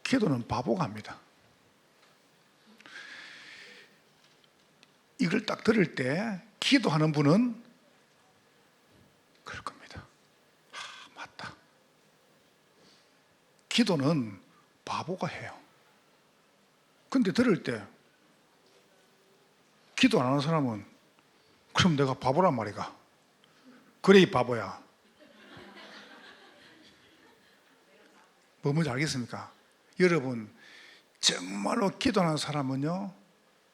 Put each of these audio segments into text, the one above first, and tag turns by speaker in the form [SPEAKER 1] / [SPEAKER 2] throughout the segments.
[SPEAKER 1] 기도는 바보가 합니다. 이걸 딱 들을 때 기도하는 분은 그럴 겁니다. 맞다. 기도는 바보가 해요. 근데 들을 때 기도 안 하는 사람은 그럼 내가 바보란 말이가. 그래 이 바보야. 뭐 뭔지 알겠습니까? 여러분 정말로 기도하는 사람은요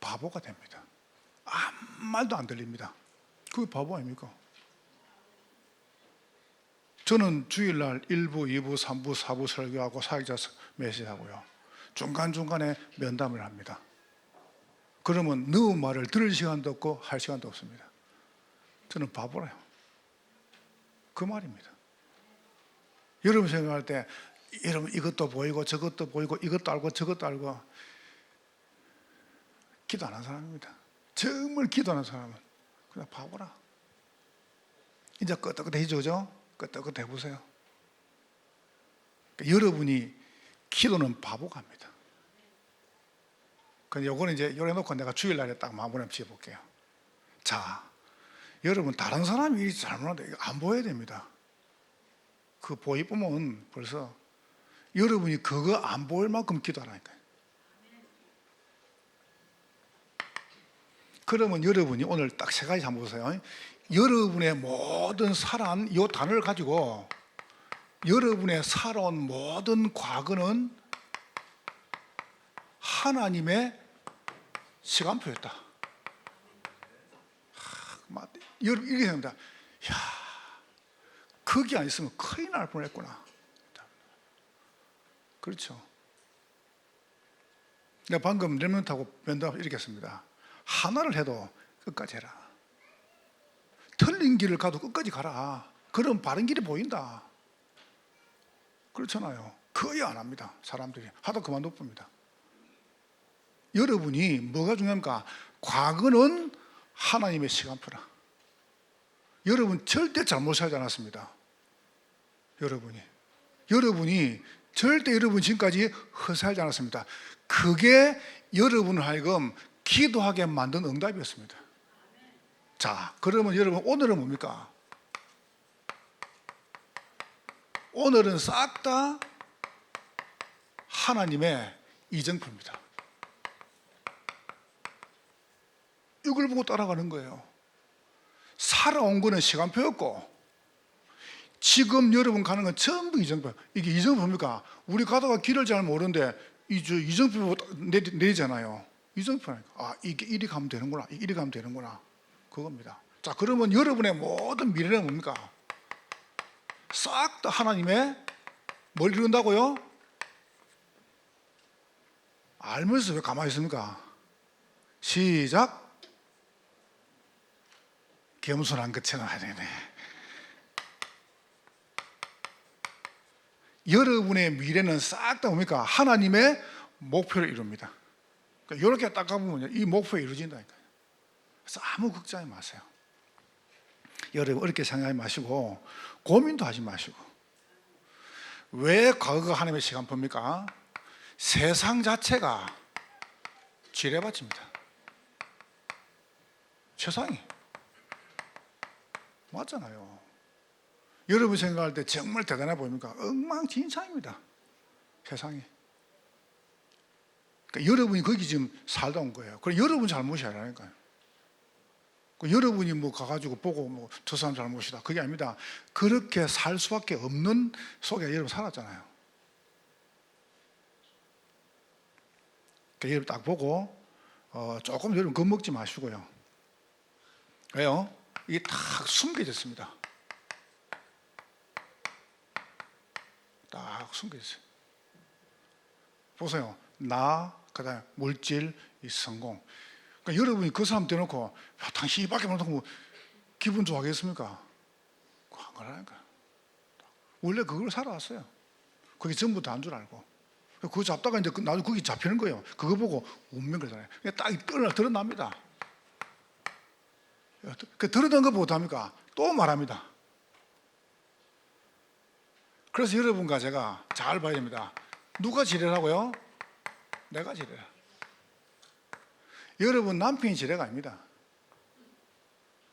[SPEAKER 1] 바보가 됩니다. 아무 말도 안 들립니다. 그게 바보 아닙니까? 저는 주일날 1부, 2부, 3부, 4부 설교하고 사역자 메시지하고요 중간중간에 면담을 합니다. 그러면 너무 말을 들을 시간도 없고 할 시간도 없습니다. 저는 바보래요. 그 말입니다. 여러분 생각할 때 여러분 이것도 보이고 저것도 보이고 이것도 알고 저것도 알고 기도 안 하는 사람입니다. 정말 기도하는 사람은 그냥 바보라. 이제 끄떡끄떡해지죠? 끄떡끄떡 해보세요. 그러니까 여러분이 기도는 바보가 합니다. 근데 요거는 이제 요래놓고 내가 주일날에 딱 마무리 한번 지어볼게요. 자, 여러분 다른 사람이 일이 잘못하는데 이거 안 보여야 됩니다. 그 보이보면 벌써 여러분이 그거 안 보일 만큼 기도하라니까요. 그러면 여러분이 오늘 딱 세 가지 한번 보세요. 여러분의 모든 살아온 이 단어를 가지고 여러분의 살아온 모든 과거는 하나님의 시간표였다. 여러분 이렇게 생각합니다. 야, 그게 안 있으면 큰일 날 뻔했구나. 그렇죠. 내가 방금 렘넌트하고 면담 이렇게 했습니다. 하나를 해도 끝까지 해라. 틀린 길을 가도 끝까지 가라. 그럼 바른 길이 보인다. 그렇잖아요. 거의 안 합니다. 사람들이 하다 그만둬 봅니다. 여러분이 뭐가 중요합니까? 과거는 하나님의 시간표라. 여러분 절대 잘못 살지 않았습니다. 여러분이 절대 여러분 지금까지 허살지 않았습니다. 그게 여러분을 하여금 기도하게 만든 응답이었습니다. 자, 그러면 여러분 오늘은 뭡니까? 오늘은 싹 다 하나님의 이정표입니다. 이걸 보고 따라가는 거예요. 살아온 거는 시간표였고 지금 여러분 가는 건 전부 이정표. 이게 이정표입니까? 우리 가다가 길을 잘 모르는데 이정표 내리잖아요. 이정표라니까. 아, 이게 이리 가면 되는구나. 이리 가면 되는구나. 그겁니다. 자, 그러면 여러분의 모든 미래는 뭡니까? 싹 다 하나님의 뭘 이룬다고요? 알면서 왜 가만히 있습니까? 시작. 겸손한 것처럼 하려네. 여러분의 미래는 싹 다 뭡니까? 하나님의 목표를 이룹니다. 그러니까 이렇게 딱 가보면 이 목표가 이루어진다니까요. 그래서 아무 걱정하지 마세요. 여러분 어렵게 생각하지 마시고 고민도 하지 마시고. 왜 과거가 하나님의 시간표입니까? 세상 자체가 지뢰밭입니다. 세상이 맞잖아요. 여러분 생각할 때 정말 대단해 보입니까? 엉망진창입니다. 세상이. 그러니까 여러분이 거기 지금 살다 온 거예요. 그럼 여러분 잘못이 아니라니까요. 여러분이 뭐 가가지고 보고 뭐 저 사람 잘못이다. 그게 아닙니다. 그렇게 살 수밖에 없는 속에 여러분 살았잖아요. 그러니까 여러분 딱 보고 조금 여러분 겁먹지 마시고요. 왜요? 이게 딱 숨겨졌습니다. 딱 숨겨졌어요. 보세요. 나, 그다음에 물질, 이 성공. 그러니까 여러분이 그 사람 대놓고 야, 당신이 밖에 못하고 기분 좋아하겠습니까? 안 그러니까. 원래 그걸 살아왔어요. 그게 전부 다 한 줄 알고. 그거 잡다가 이제 나중에 거기 잡히는 거예요. 그거 보고 운명 그러잖아요. 딱 드러납니다. 그 드러난 거 보고 합니까? 또 말합니다. 그래서 여러분과 제가 잘 봐야 됩니다. 누가 지뢰라고요? 내가 지뢰라. 여러분, 남편이 지뢰가 아닙니다.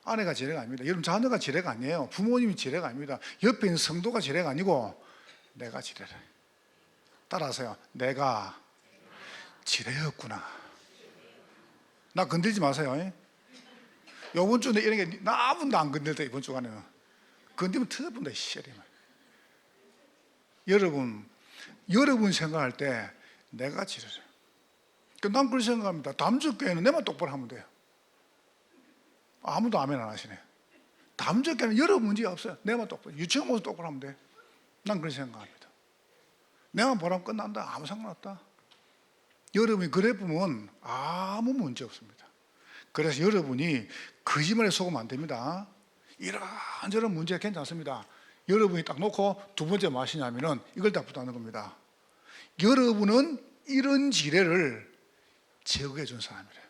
[SPEAKER 1] 아내가 지뢰가 아닙니다. 여러분, 자녀가 지뢰가 아니에요. 부모님이 지뢰가 아닙니다. 옆에 있는 성도가 지뢰가 아니고 내가 지뢰라. 따라하세요. 내가 지뢰였구나. 나 건들지 마세요. 이번 주는 이런 게 아무도 안 건들다. 이번 주간에는 건들면 터져본다. 여러분 생각할 때 내가 지뢰라. 난 그렇게 생각합니다. 다음 주 교회는 내만 똑바로 하면 돼요. 아무도 아멘 안 하시네. 다음 주 교회는 여러분 문제 없어요. 내만 똑바로, 유치원 모습 똑바로 하면 돼. 난 그렇게 생각합니다. 내만 보라면 끝난다. 아무 상관없다. 여러분이 그래 보면 아무 문제 없습니다. 그래서 여러분이 거짓말에 속으면 안 됩니다. 이런저런 문제가 괜찮습니다. 여러분이 딱 놓고 두 번째 무엇이냐면은 이걸 딱 붙하는 겁니다. 여러분은 이런 지뢰를 제거해 준 사람이래요.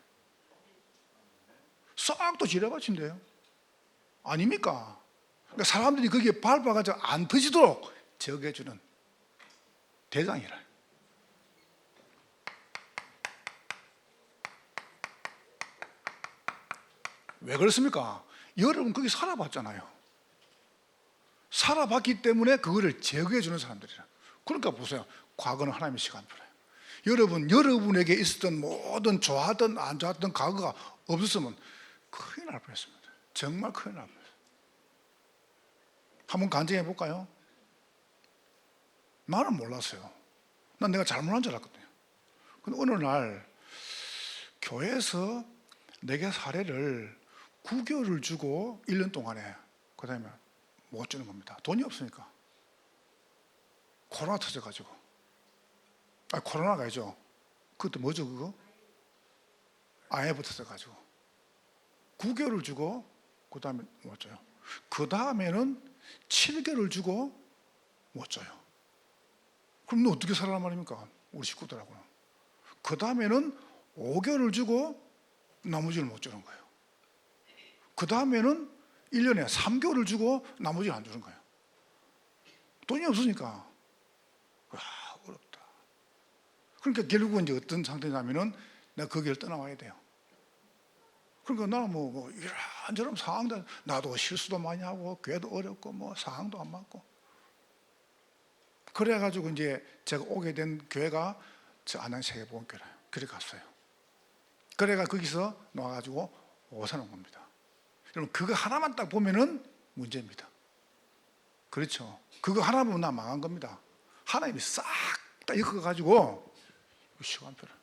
[SPEAKER 1] 싹 또 지뢰밭인데요. 아닙니까? 그러니까 사람들이 거기에 밟아가지고 안 터지도록 제거해 주는 대장이라. 왜 그렇습니까? 여러분 거기 살아봤잖아요. 살아봤기 때문에 그거를 제거해 주는 사람들이라. 그러니까 보세요. 과거는 하나님의 시간표래요. 여러분에게 있었던 모든 좋아하던 안 좋았던 과거가 없었으면 큰일 날 뻔했습니다. 정말 큰일 날 뻔했어요. 한번 간증해 볼까요? 나는 몰랐어요. 난 내가 잘못한 줄 알았거든요. 근데 어느 날 교회에서 내게 사례를 9개월을 주고 1년 동안에 그 다음에 못 주는 겁니다. 돈이 없으니까. 코로나 터져가지고. 코로나가 아니죠. 그것도 뭐죠 그거? IMF 터져가지고 9개월을 주고 그 다음에 못 줘요. 그 다음에는 7개월을 주고 못 줘요. 그럼 너 어떻게 살아란 말입니까? 우리 식구들하고는. 그 다음에는 5개월을 주고 나머지를 못 주는 거예요. 그 다음에는 1년에 3개월을 주고 나머지를 안 주는 거예요. 돈이 없으니까. 어렵다. 그러니까 결국은 이제 어떤 상태냐면은 내가 그 길을 떠나와야 돼요. 그러니까 나는 뭐 이런저런 상황도, 나도 실수도 많이 하고 교회도 어렵고 뭐 상황도 안 맞고. 그래가지고 이제 제가 오게 된 교회가 저 안양 세계보건교회예요. 그래 갔어요. 그래가 거기서 나와가지고 오산 온 겁니다. 여러분 그거 하나만 딱 보면은 문제입니다. 그렇죠. 그거 하나 보면 나 망한 겁니다. 하나님이 싹 다 엮어가지고 시간표를.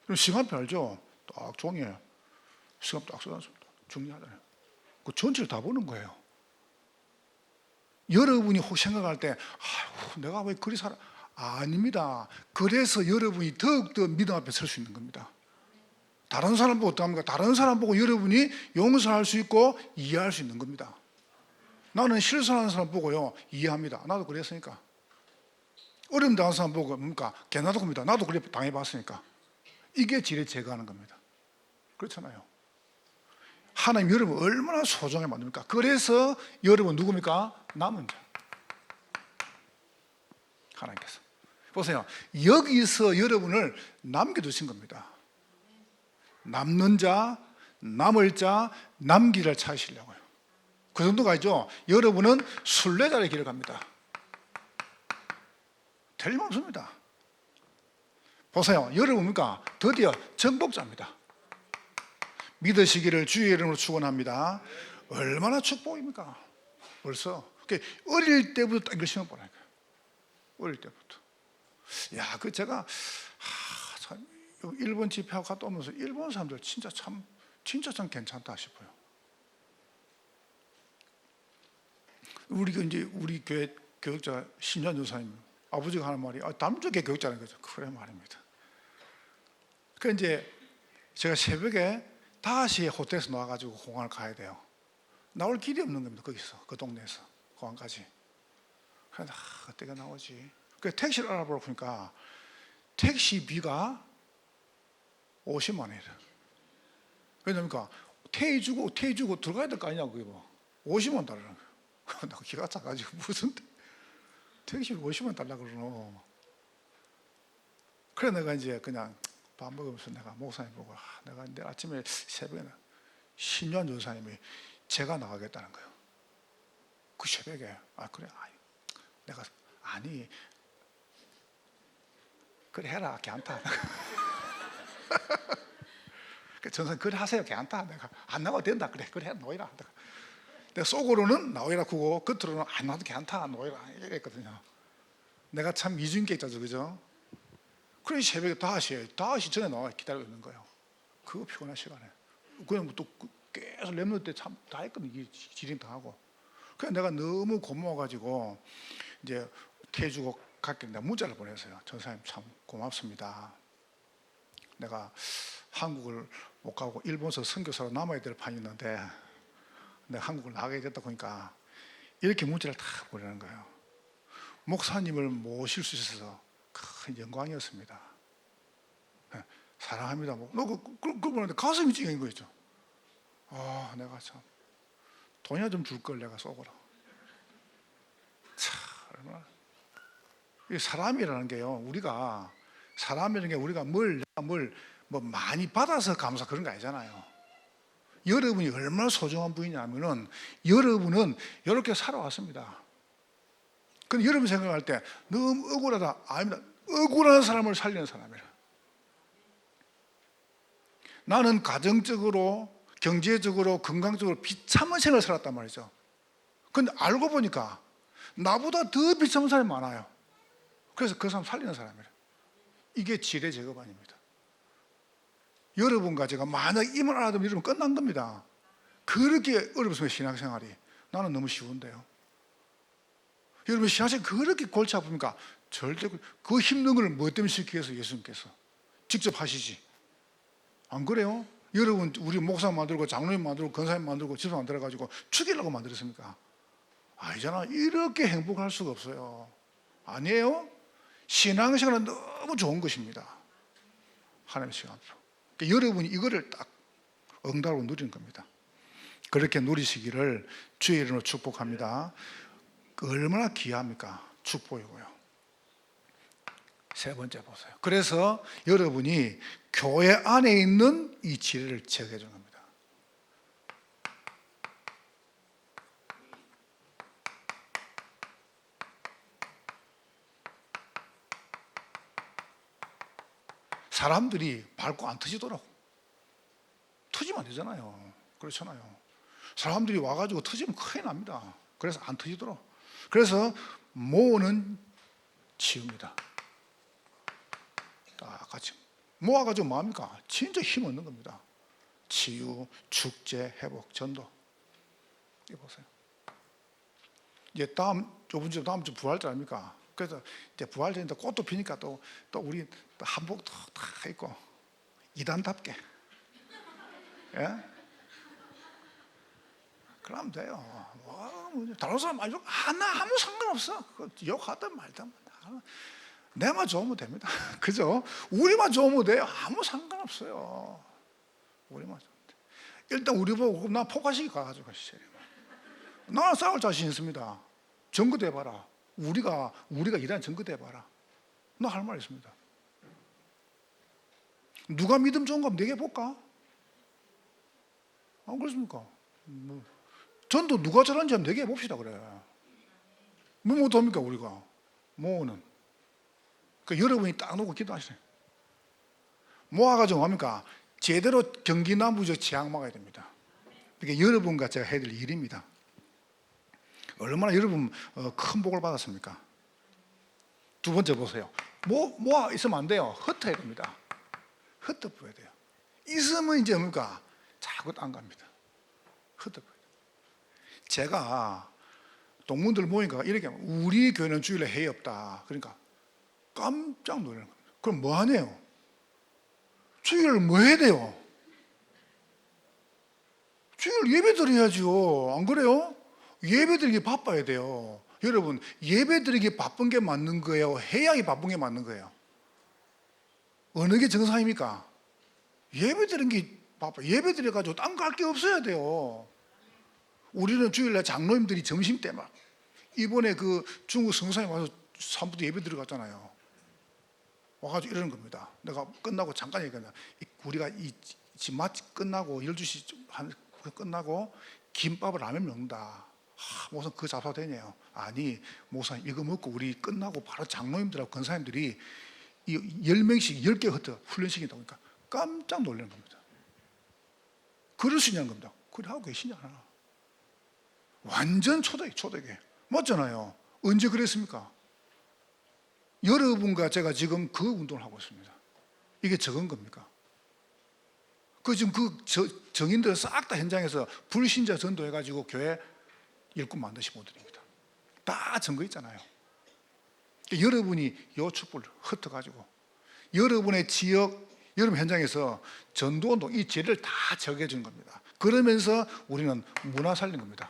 [SPEAKER 1] 그럼 시간표 알죠? 딱 종이에 시간 딱 써놨습니다. 정리하잖아요. 그 전체를 다 보는 거예요. 여러분이 혹 생각할 때 내가 왜 그리 살아? 아닙니다. 그래서 여러분이 더욱더 믿음 앞에 설 수 있는 겁니다. 다른 사람 보고 어떡합니까? 다른 사람 보고 여러분이 용서할 수 있고 이해할 수 있는 겁니다. 나는 실수하는 사람 보고요 이해합니다. 나도 그랬으니까. 어려움 당하는 사람 보고 뭡니까? 개나도 겁니다. 나도 그래 당해봤으니까. 이게 지뢰 제거하는 겁니다. 그렇잖아요. 하나님 여러분 얼마나 소중하게 만듭니까? 그래서 여러분 누굽니까? 남은 자. 하나님께서. 보세요. 여기서 여러분을 남겨두신 겁니다. 남는 자, 남을 자, 남기를 찾으시려고요. 그 정도가 아니죠. 여러분은 순례자의 길을 갑니다. 틀림없습니다. 보세요. 여러분 뭡니까? 드디어 정복자입니다. 믿으시기를 주의 이름으로 축원합니다. 얼마나 축복입니까? 벌써 어릴 때부터 이걸 심어보라니까요. 어릴 때부터. 야, 그 제가 참 일본 집회하고 갔다 오면서 일본 사람들 진짜 참 괜찮다 싶어요. 우리 교회 교육자 신현 교사님 아버지가 하는 말이 남쪽의 교육자라는 거죠. 그래 말입니다. 그 이제 제가 새벽에 다시 호텔에서 나와가지고 공항을 가야 돼요. 나올 길이 없는 겁니다. 거기서 그 동네에서 공항까지. 그래서 어떻게 나오지? 그 택시를 알아보러 보니까 택시비가 50만 원이래. 왜냐니까 태희 주고 들어가야 될 거 아니냐고 이거 50만 원 달라는 거예요. 나 기가 차가지고 무슨 택시를 50만 원 달라 그러노. 그래 내가 이제 그냥 밥 먹으면서 내가 목사님 보고 내가 내일 아침에 새벽에 신유한 전사님이 제가 나가겠다는 거예요. 그 새벽에 그래 내가 아니 그래 해라 괜찮다. 전사님 그래 하세요 괜찮다. 내가 안 나가도 된다. 그래 해 놓이라. 내가 속으로는 나오이라 크고 겉으로는 안 나도 괜찮다 놓이라 이랬거든요. 내가 참 이중격자죠, 그죠? 그래 새벽에 5시 전에 나와 기다리고 있는 거예요. 그거 피곤한 시간에 그냥 또 계속 랩노트 때 참 다 했거든요. 지림 다 하고. 그래서 내가 너무 고마워가지고 이제 태주고 갈게 내가 문자를 보냈어요. 전사님 참 고맙습니다. 내가 한국을 못 가고 일본서 선교사로 남아야 될 판이었는데 내가 한국을 나가게 됐다 보니까 이렇게 문자를 다 보내는 거예요. 목사님을 모실 수 있어서 큰 영광이었습니다. 네, 사랑합니다. 그거 보는데 가슴이 찡인 거죠. 내가 참 돈이나 좀 줄 걸 내가 속으로. 참 얼마나 이 사람이라는 게요. 우리가 사람이라는 게 우리가 뭘 많이 받아서 감사 그런 거 아니잖아요. 여러분이 얼마나 소중한 분이냐면은 여러분은 이렇게 살아왔습니다. 근데 여러분 생각할 때 너무 억울하다. 아닙니다. 억울한 사람을 살리는 사람이라. 나는 가정적으로, 경제적으로, 건강적으로 비참한 생활을 살았단 말이죠. 근데 알고 보니까 나보다 더 비참한 사람이 많아요. 그래서 그 사람 살리는 사람이라. 이게 지뢰 제거반입니다. 여러분과 제가 만약 이만 알아두면 여러분 끝난 겁니다. 그렇게 어렵습니다. 신앙생활이. 나는 너무 쉬운데요. 여러분 신앙생활이 그렇게 골치 아픕니까? 절대 그 힘든 걸 뭐 때문에 시키기 위해서 예수님께서 직접 하시지. 안 그래요? 여러분 우리 목사 만들고 장로님 만들고 권사님 만들고 집사 만들어가지고 죽이려고 만들었습니까? 아니잖아. 이렇게 행복할 수가 없어요. 아니에요? 신앙생활은 너무 좋은 것입니다. 하나님의 시간으로. 그러니까 여러분이 이거를 딱 응답으로 누리는 겁니다. 그렇게 누리시기를 주의 이름으로 축복합니다. 얼마나 귀합니까? 축복이고요. 세 번째 보세요. 그래서 여러분이 교회 안에 있는 이 지혜를 제거해 주는 겁니다. 사람들이 밟고 안 터지도록. 터지면 안 되잖아요. 그렇잖아요. 사람들이 와가지고 터지면 큰일 납니다. 그래서 안 터지도록. 그래서 모으는 치유입니다. 다 같이 모아가지고 뭐합니까? 진짜 힘 얻는 겁니다. 치유, 축제, 회복, 전도. 이거 보세요. 이제 다음 주 부활절 아닙니까? 그래서 이제 부활절인데 꽃도 피니까 또 우리 또 한복도 다 입고 이단답게, 예? 그러면 돼요. 다른 사람 많이 욕, 나 아무 상관없어. 욕하든 말든 내만 좋으면 됩니다. 그죠? 우리만 좋으면 돼요. 아무 상관없어요. 우리만 좋으면 돼. 일단 우리 보고 나 포괄시키 가가지고 가시죠. 나는 싸울 자신 있습니다. 증거대봐라. 우리가 일하는 증거대봐라. 나 할 말 있습니다. 누가 믿음 좋은가 한번 얘기해볼까? 안 그렇습니까? 전도 누가 잘하는지 한번 얘기해봅시다. 그래. 뭐 못합니까 우리가? 뭐는 그러니까 여러분이 딱 놓고 기도하시네. 모아가지고 뭡니까? 제대로 경기남부적 지향 막아야 됩니다. 그러니까 여러분과 제가 해야 될 일입니다. 얼마나 여러분 큰 복을 받았습니까? 두 번째 보세요. 모아 있으면 안 돼요. 흩어야 됩니다. 흩어버려야 돼요. 있으면 이제 뭡니까? 자꾸 안 갑니다. 흩어버려야 돼요. 제가 동문들 모이니까 이렇게 우리 교회는 주일에 회의 없다. 그러니까 깜짝 놀라는 겁니다. 그럼 뭐 하네요? 주일 뭐 해야 돼요? 주일 예배 드려야죠. 안 그래요? 예배 드리기 바빠야 돼요. 여러분 예배 드리기 바쁜 게 맞는 거예요? 해야기 바쁜 게 맞는 거예요? 어느 게 정상입니까? 예배 드리는 게 바빠. 예배 드려가지고 딴 거 할 게 없어야 돼요. 우리는 주일날 장로님들이 점심 때 막 이번에 그 중국 성사님 와서 산부도 예배 들어갔잖아요. 와가지고 이러는 겁니다. 내가 끝나고 잠깐 얘기하냐. 우리가 집 마치 끝나고 12시 끝나고 김밥을 라면 먹는다. 목사님 그 잡사 되냐요? 아니 목사님 이거 먹고 우리 끝나고 바로 장로님들하고 권사님들이 이 10명씩 10개 흩어 훈련시킨다고 하니까 깜짝 놀라는 겁니다. 그럴 수 있냐는 겁니다. 그래 하고 계시냐. 완전 초대교회 맞잖아요. 언제 그랬습니까? 여러분과 제가 지금 그 운동을 하고 있습니다. 이게 적은 겁니까? 지금 정인들 싹 다 현장에서 불신자 전도해가지고 교회 일꾼 만드신 분들입니다. 다 증거 있잖아요. 여러분이 요 축복을 흩어가지고 여러분의 지역, 여러분 현장에서 전도운동 이 죄를 다 적해 주는 겁니다. 그러면서 우리는 문화 살린 겁니다.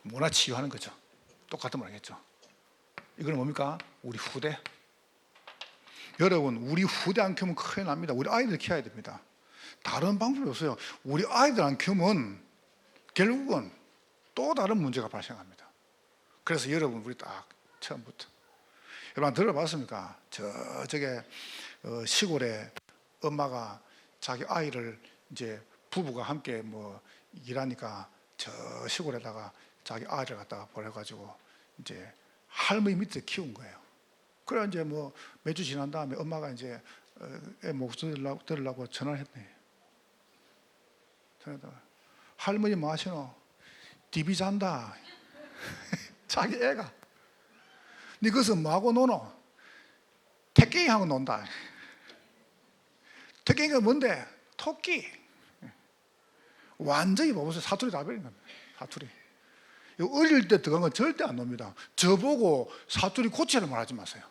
[SPEAKER 1] 문화 치유하는 거죠. 똑같은 말 하겠죠. 이건 뭡니까? 우리 후대. 여러분 우리 후대 안 키우면 큰일 납니다. 우리 아이들 키워야 됩니다. 다른 방법이 없어요. 우리 아이들 안 키우면 결국은 또 다른 문제가 발생합니다. 그래서 여러분 우리 딱 처음부터 여러분 들어봤습니까? 저게 시골에 엄마가 자기 아이를 이제 부부가 함께 뭐 일하니까 저 시골에다가 자기 아이를 갖다가 보내가지고 이제 할머니 밑에 키운 거예요. 그래 이제 뭐 몇 주 지난 다음에 엄마가 이제 애 목소리 들으려고 전화를 했네. 할머니 뭐 하시노? TV 잔다. 자기 애가. 니 그것은 뭐하고 노노? 태깽이하고 논다. 태깽이가 뭔데? 토끼. 완전히 보면서 사투리 다 버린 겁니다. 사투리. 어릴 때 들어간 건 절대 안 놉니다. 저보고 사투리 고치라는 말 하지 마세요.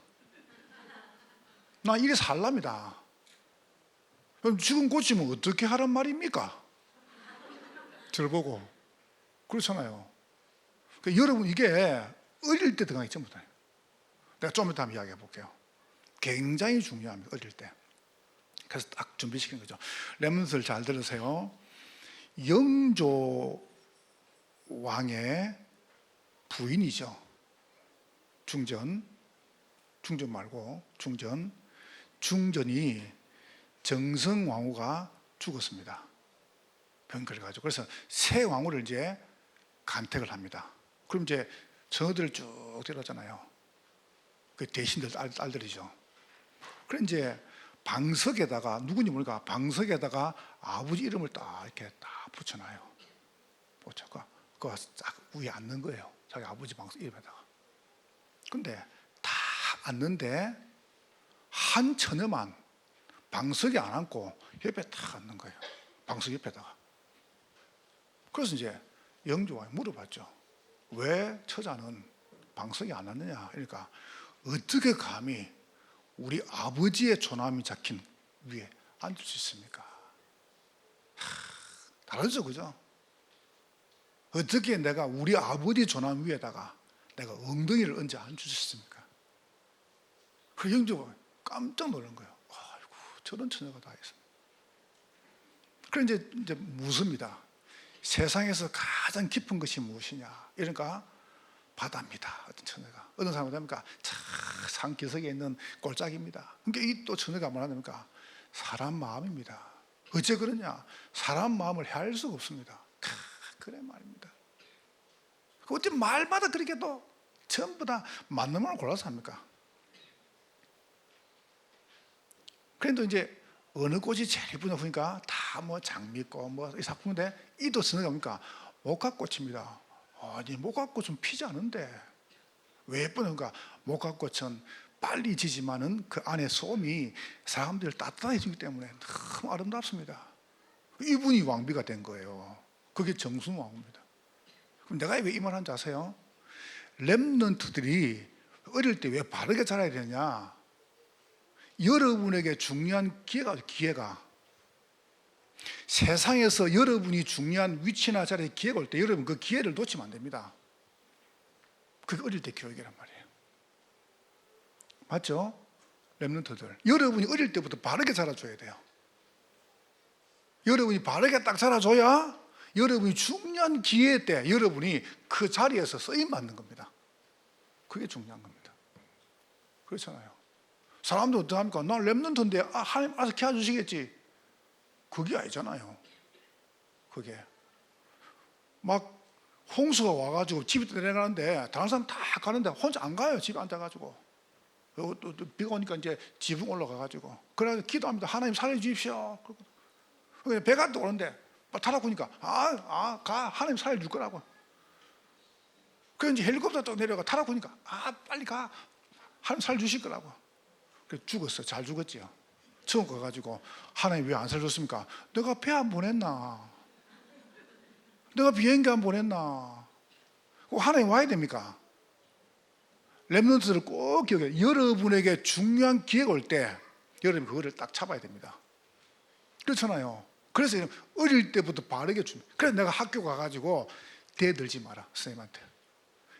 [SPEAKER 1] 나 이래 살랍니다. 그럼 지금 고치면 어떻게 하란 말입니까? 저를 보고. 그렇잖아요. 그러니까 여러분 이게 어릴 때 들어가기 전부터 내가 좀 이따 한번 이야기해 볼게요. 굉장히 중요합니다. 어릴 때. 그래서 딱 준비시킨 거죠. 렘넌트를 잘 들으세요. 영조 왕의 부인이죠. 중전 말고 중전이 정성왕후가 죽었습니다. 병 걸려가지고. 그래서 새 왕후를 이제 간택을 합니다. 그럼 이제 전어들을 쭉 데려잖아요. 그 대신들 딸들이죠. 그럼 이제 방석에다가 누군지 모르니까 방석에다가 아버지 이름을 딱 이렇게 딱 붙여놔요. 그거 딱 위에 앉는 거예요. 자기 아버지 방석 이름에다가. 근데 다 앉는데 한 처녀만 방석에 안 앉고 옆에 딱 앉는 거예요. 방석 옆에다가. 그래서 이제 영조왕이 물어봤죠. 왜 처자는 방석에 안 앉느냐? 그러니까 어떻게 감히 우리 아버지의 존함이 적힌 위에 앉을 수 있습니까? 다르죠, 그죠? 어떻게 내가 우리 아버지 존함 위에다가 내가 엉덩이를 얹어 앉을 수 있습니까? 그 영조가 깜짝 놀란 거예요. 아이고, 저런 처녀가 다 있습니다. 그래 이제 묻습니다. 세상에서 가장 깊은 것이 무엇이냐? 이러니까 바다입니다. 어떤 처녀가. 어떤 사람은 합니까? 산기슭에 있는 골짜기입니다. 그러니까 이 또 처녀가 뭐라 합니까? 사람 마음입니다. 어째 그러냐? 사람 마음을 헤아릴 수가 없습니다. 그래 말입니다. 어째 말마다 그렇게 또 전부 다 맞는 말을 골라서 합니까? 그래도 이제 어느 꽃이 제일 예쁘냐 보니까 다 뭐 장미꽃 뭐 이 작품인데 이도 쓰는 겁니까? 목화꽃입니다. 아니 목화꽃은 피지 않은데 왜 예쁘는가? 목화꽃은 빨리 지지만은 그 안에 솜이 사람들을 따뜻해지기 때문에 너무 아름답습니다. 이분이 왕비가 된 거예요. 그게 정순왕후입니다. 그럼 내가 왜 이 말 하는지 아세요? 렘넌트들이 어릴 때 왜 바르게 자라야 되냐? 여러분에게 중요한 기회가 세상에서 여러분이 중요한 위치나 자리에 기회가 올 때 여러분 그 기회를 놓치면 안 됩니다. 그게 어릴 때 교육이란 말이에요. 맞죠? 렘넌트들 여러분이 어릴 때부터 바르게 자라줘야 돼요. 여러분이 바르게 딱 자라줘야 여러분이 중요한 기회 때 여러분이 그 자리에서 쓰임 받는 겁니다. 그게 중요한 겁니다. 그렇잖아요. 사람도 어떡합니까? 난 렘넌트인데 하나님 알아서 키워주시겠지. 그게 아니잖아요. 그게 막 홍수가 와가지고 집이 내려가는데 다른 사람 다 가는데 혼자 안 가요. 집에 앉아가지고 또 비가 오니까 이제 지붕 올라가가지고 그래서 기도합니다. 하나님 살려주십시오. 배가 또 오는데 타라고 하니까 가 하나님 살려줄 거라고. 그래서 이제 헬리콥터 또 내려가 타라고 하니까 빨리 가 하나님 살려주실 거라고. 그래서 죽었어. 잘 죽었지요. 처음 가가지고 하나님 왜 안 살려줬습니까? 내가 배 안 보냈나? 내가 비행기 안 보냈나? 하나님 와야 됩니까? 렘넌트들을 꼭 기억해요. 여러분에게 중요한 기회가 올 때 여러분이 그거를 딱 잡아야 됩니다. 그렇잖아요. 그래서 어릴 때부터 바르게 줍니다. 그래서 내가 학교 가가지고 대들지 마라. 선생님한테.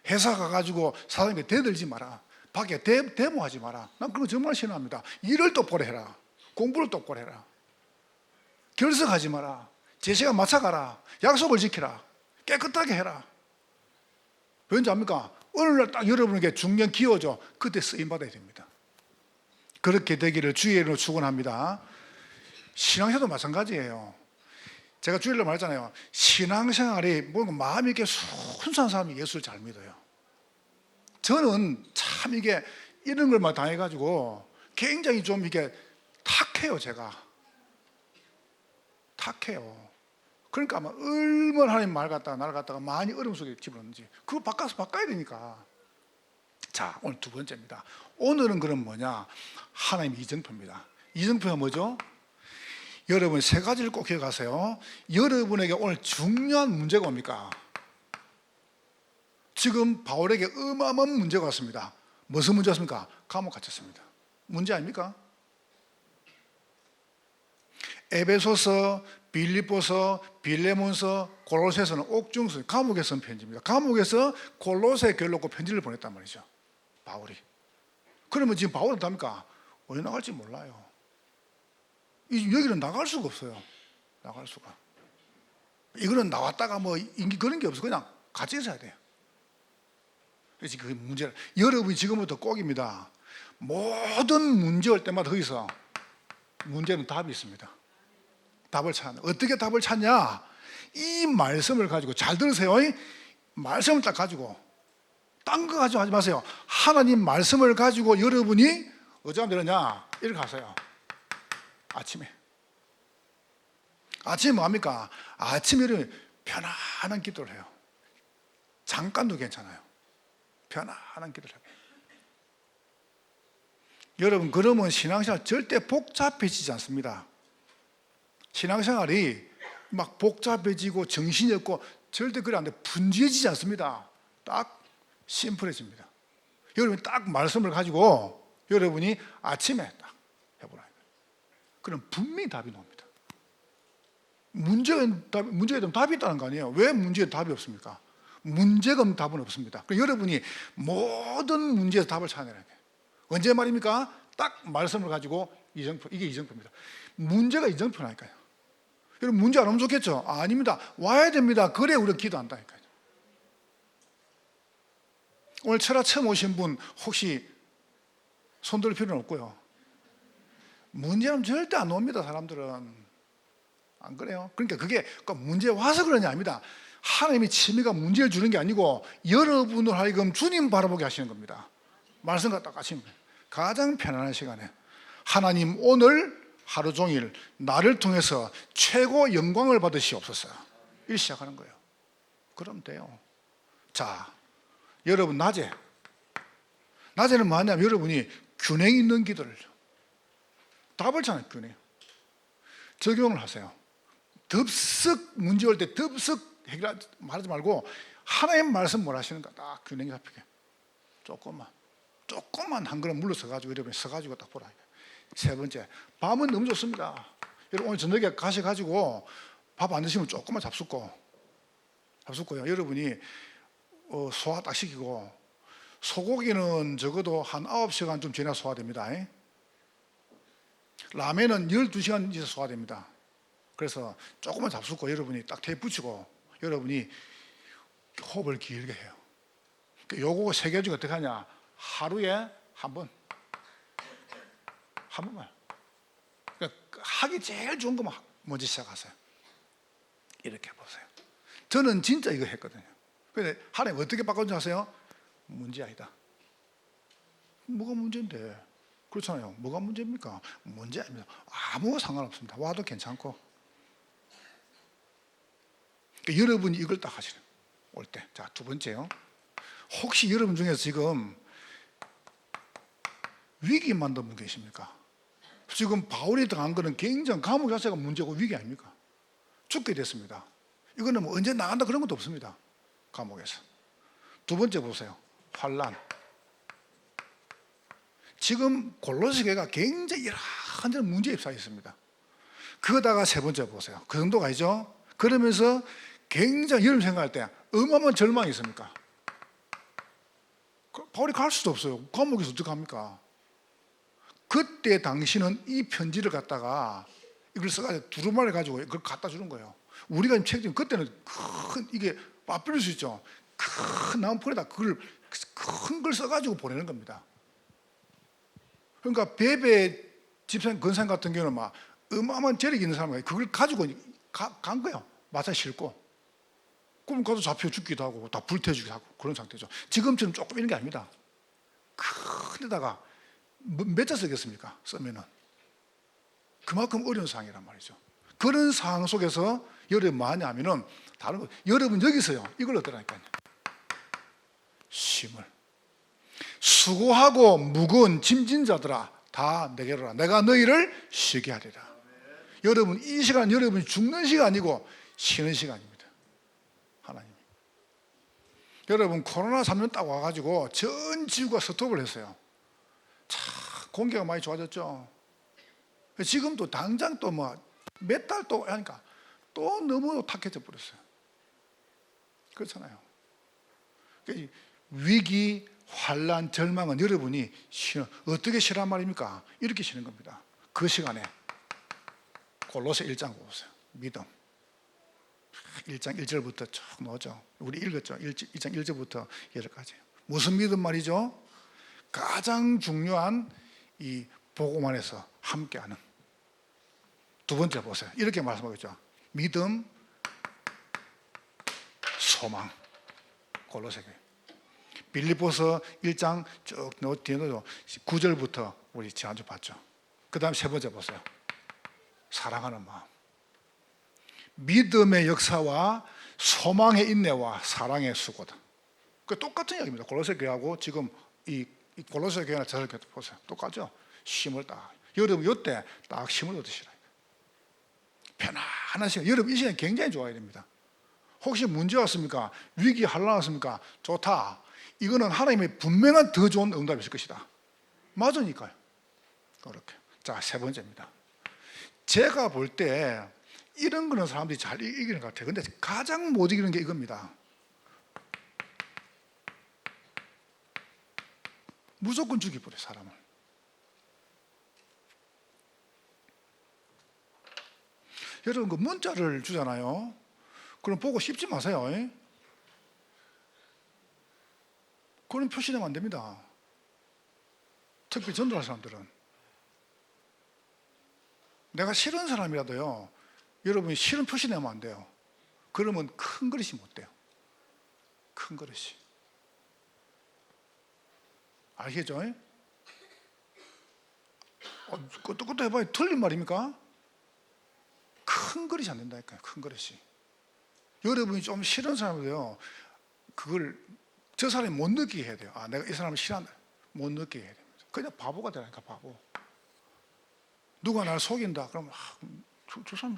[SPEAKER 1] 회사 가가지고 사장님께 대들지 마라. 밖에 데모하지 마라. 난 그런 거 정말 싫어합니다. 일을 똑바로 해라. 공부를 똑바로 해라. 결석하지 마라. 제 시간 맞춰가라. 약속을 지키라. 깨끗하게 해라. 왠지 압니까? 어느 날 딱 여러분에게 중요한 기회죠. 그때 쓰임받아야 됩니다. 그렇게 되기를 주의 이름으로 축원합니다. 신앙생활도 마찬가지예요. 제가 주일날 말했잖아요. 신앙생활이 뭔가 마음이 이렇게 순수한 사람이 예수를 잘 믿어요. 저는 참 이게 이런 걸 막 당해가지고 굉장히 좀 이게 탁해요. 제가 탁해요. 그러니까 아마 얼마나 하나님 말 갖다가 날 갖다가 많이 어려움 속에 집어넣는지 그거 바꿔야 되니까. 자, 오늘 두 번째입니다. 오늘은 그럼 뭐냐? 하나님 이정표입니다. 이정표가 뭐죠? 여러분 세 가지를 꼭 기억하세요. 여러분에게 오늘 중요한 문제가 뭡니까? 지금 바울에게 어마어마한 문제가 왔습니다. 무슨 문제였습니까? 감옥 갇혔습니다. 문제 아닙니까? 에베소서, 빌립보서, 빌레몬서, 골로새서는 옥중서, 감옥에 쓴 편지입니다. 감옥에서 골로새 교회를 놓고 편지를 보냈단 말이죠. 바울이. 그러면 지금 바울은 어떡합니까? 어디 나갈지 몰라요. 여기는 나갈 수가 없어요. 나갈 수가. 이거는 나왔다가 뭐 인기 그런 게 없어. 그냥 같이 있어야 돼요. 그래서 그게 문제라. 여러분이 지금부터 꼭입니다. 모든 문제 올 때마다 거기서 문제는 답이 있습니다. 답을 찾는. 어떻게 답을 찾냐? 이 말씀을 가지고 잘 들으세요. 말씀을 딱 가지고 딴 거 가지고 하지 마세요. 하나님 말씀을 가지고 여러분이 어찌 하면 되느냐? 이렇게 하세요. 아침에 뭐합니까? 아침에 여러분이 편안한 기도를 해요. 잠깐도 괜찮아요. 편안한 기도를 해요. 여러분 그러면 신앙생활 절대 복잡해지지 않습니다. 신앙생활이 막 복잡해지고 정신이 없고 절대 그래 안 돼. 분주해지지 않습니다. 딱 심플해집니다. 여러분이 딱 말씀을 가지고 여러분이 아침에 딱 해보라. 그럼 분명히 답이 나옵니다. 문제에 대한 답이 있다는 거 아니에요. 왜 문제에 답이 없습니까? 문제가 없는 답은 없습니다. 그럼 여러분이 모든 문제에서 답을 찾아내야 돼요. 언제 말입니까? 딱 말씀을 가지고 이정표, 이게 이정표입니다. 문제가 이정표라니까요. 여러분 문제 안 오면 좋겠죠? 아닙니다. 와야 됩니다. 그래 우리가 기도한다니까요. 오늘 철학 처음 오신 분 혹시 손들 필요는 없고요. 문제는 절대 안 옵니다. 사람들은 안 그래요? 그러니까 그게 문제 와서 그러냐 아닙니다. 하나님이 취미가 문제를 주는 게 아니고 여러분을 하여금 주님 바라보게 하시는 겁니다. 말씀과 딱 같이 가장 편안한 시간에 하나님 오늘 하루 종일 나를 통해서 최고 영광을 받으시옵소서. 이렇게 시작하는 거예요. 그럼 돼요. 자, 여러분 낮에는 뭐하냐면 여러분이 균형 있는 기도를 답을 찾는 균형 적용을 하세요. 덥석 문제 올 때 덥석 말하지 말고 하나님 말씀 뭘 하시는가 딱 균형이 잡히게 조금만 한 그릇 물러 서가지고 여러분이 서가지고 딱 보라. 세 번째, 밤은 너무 좋습니다. 여러분 오늘 저녁에 가셔가지고 밥 안 드시면 조금만 잡숫고요. 여러분이 소화 딱 시키고 소고기는 적어도 한 9시간 좀 지나 소화됩니다. 라면은 12시간 이상 소화됩니다. 그래서 조금만 잡숫고 여러분이 딱 테이프 붙이고 여러분이 호흡을 길게 해요. 요거 세 개 중에 어떻게 하냐? 하루에 한 번 한 번만. 그러니까 하기 제일 좋은 것만 먼저 시작하세요. 이렇게 해보세요. 저는 진짜 이거 했거든요. 근데 하나님 어떻게 바꿔준지 아세요? 문제 아니다. 뭐가 문제인데? 그렇잖아요. 뭐가 문제입니까? 문제 아닙니다. 아무 상관없습니다. 와도 괜찮고. 그러니까 여러분이 이걸 딱 하시는 올 때. 자, 두 번째요. 혹시 여러분 중에서 지금 위기 만든 분 계십니까? 지금 바울이 당한 거는 굉장히 감옥 자체가 문제고 위기 아닙니까? 죽게 됐습니다. 이거는 뭐 언제 나간다 그런 것도 없습니다. 감옥에서. 두 번째 보세요. 환난. 지금 골로새 교회가 굉장히 이런저런 문제에 휩싸여 있습니다. 그거다가 세 번째 보세요. 그 정도가 아니죠? 그러면서 굉장히 여러분 생각할 때 어마어마한 절망이 있습니까? 바울이 갈 수도 없어요. 감옥에서 어떡합니까? 그때 당신은 이 편지를 갖다가 이걸 써가지고 두루마리를 가지고 이걸 갖다 주는 거예요. 우리가 지금 책임 그때는 큰 이게 빠뜨릴 수 있죠. 큰 나무풀에다 그걸 큰 걸 써가지고 보내는 겁니다. 그러니까 베베 집사님 권사님 같은 경우는 막 어마어마한 재력이 있는 사람이 그걸 가지고 간 거예요. 마차 싣고. 그럼 가서 잡혀 죽기도 하고 다 불태워주기도 하고 그런 상태죠. 지금처럼 조금 있는 게 아닙니다. 큰 데다가 몇 자 쓰겠습니까? 쓰면은 그만큼 어려운 상황이란 말이죠. 그런 상황 속에서 여러분 많이 하면은 다른 거 여러분 여기서요 이걸 얻으라니까요. 쉼을. 수고하고 무거운 짐진 자들아 다 내게로 라 내가 너희를 쉬게 하리라. 여러분 이 시간 여러분이 죽는 시간이고 쉬는 시간입니다. 하나님. 여러분 코로나 3년 딱 와가지고 전 지구가 스톱을 했어요. 참 공기가 많이 좋아졌죠. 지금도 당장 또 뭐 몇 달 또 하니까 또 너무 탁해져 버렸어요. 그렇잖아요. 위기, 환난, 절망은 여러분이 어떻게 쉬란 말입니까? 이렇게 쉬는 겁니다. 그 시간에 골로새 1장 보세요. 믿음. 1장 1절부터 쭉 나오죠. 우리 읽었죠. 1장 1절부터 여러 가지. 무슨 믿음 말이죠? 가장 중요한 이 복음 안에서 함께하는. 두 번째 보세요. 이렇게 말씀하겠죠. 믿음, 소망. 골로새 교회. 빌립보서 1장 쭉 뒤에도 9절부터 우리 지난주 봤죠. 그 다음 세 번째 보세요. 사랑하는 마음. 믿음의 역사와 소망의 인내와 사랑의 수고다. 그 똑같은 이야기입니다. 골로새 교회하고 지금 이 골로새 교회나 저를 보세요. 똑같죠? 쉼을 딱. 여러분 이때 딱 쉼을 얻으시라. 편안한 시간. 여러분 이 시간 굉장히 좋아야 됩니다. 혹시 문제 왔습니까? 위기 환난 왔습니까? 좋다. 이거는 하나님의 분명한 더 좋은 응답이 있을 것이다. 맞으니까요. 그렇게. 자, 세 번째입니다. 제가 볼 때 이런 거는 사람들이 잘 이기는 것 같아요. 근데 가장 못 이기는 게 이겁니다. 무조건 죽여버려 사람을. 여러분 그 문자를 주잖아요. 그럼 보고 씹지 마세요. 그런 표시되면 안 됩니다. 특히 전도할 사람들은. 내가 싫은 사람이라도요, 여러분이 싫은 표시내면 안 돼요. 그러면 큰 그릇이 못 돼요. 큰 그릇이. 아시겠죠? 그것도 해봐요. 틀린 말입니까? 큰 그릇이 안 된다니까요. 큰 그릇이. 여러분이 좀 싫은 사람이요, 그걸 저 사람이 못 느끼게 해야 돼요. 아, 내가 이 사람을 싫어한다. 못 느끼게 해야 됩니다. 그냥 바보가 되라니까, 바보. 누가 나를 속인다. 그러면 저 사람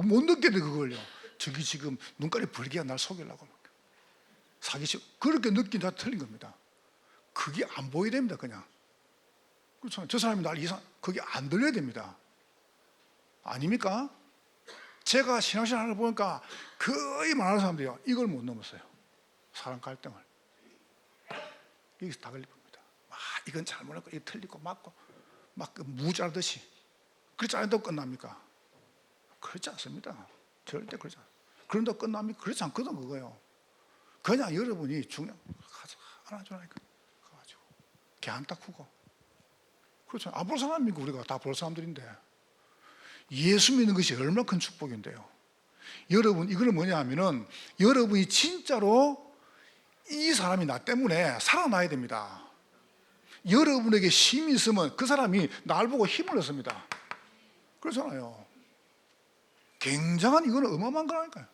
[SPEAKER 1] 못 느끼게 돼 그걸요. 저기 지금 눈깔이 벌기가 날 속이려고 사기치고 그렇게 느낀다 틀린 겁니다. 그게 안 보여야 됩니다. 그냥. 그렇잖아요. 저 사람이 날 그게 안 들려야 됩니다. 아닙니까? 제가 신앙생활을 보니까 거의 많은 사람들이요 이걸 못 넘었어요. 사람 갈등을. 여기서 다 걸릴 겁니다. 이건 잘못했고 이거 틀리고 맞고 막 무자르듯이. 그렇지 않아도 끝납니까? 그렇지 않습니다. 절대 그렇지 않아요. 그런데 끝납니까? 그렇지 않거든 그거요. 그냥 여러분이 중요한 가서 하나 주라니까 가가지고 걔 안 닦고 그렇죠. 안 볼 사람입니까? 우리가 다 볼 사람들인데. 예수 믿는 것이 얼마나 큰 축복인데요. 여러분, 이거는 뭐냐 하면은 여러분이 진짜로 이 사람이 나 때문에 살아나야 됩니다. 여러분에게 힘이 있으면 그 사람이 날 보고 힘을 얻습니다. 그렇잖아요. 굉장한, 이거는 어마어마한 거라니까요.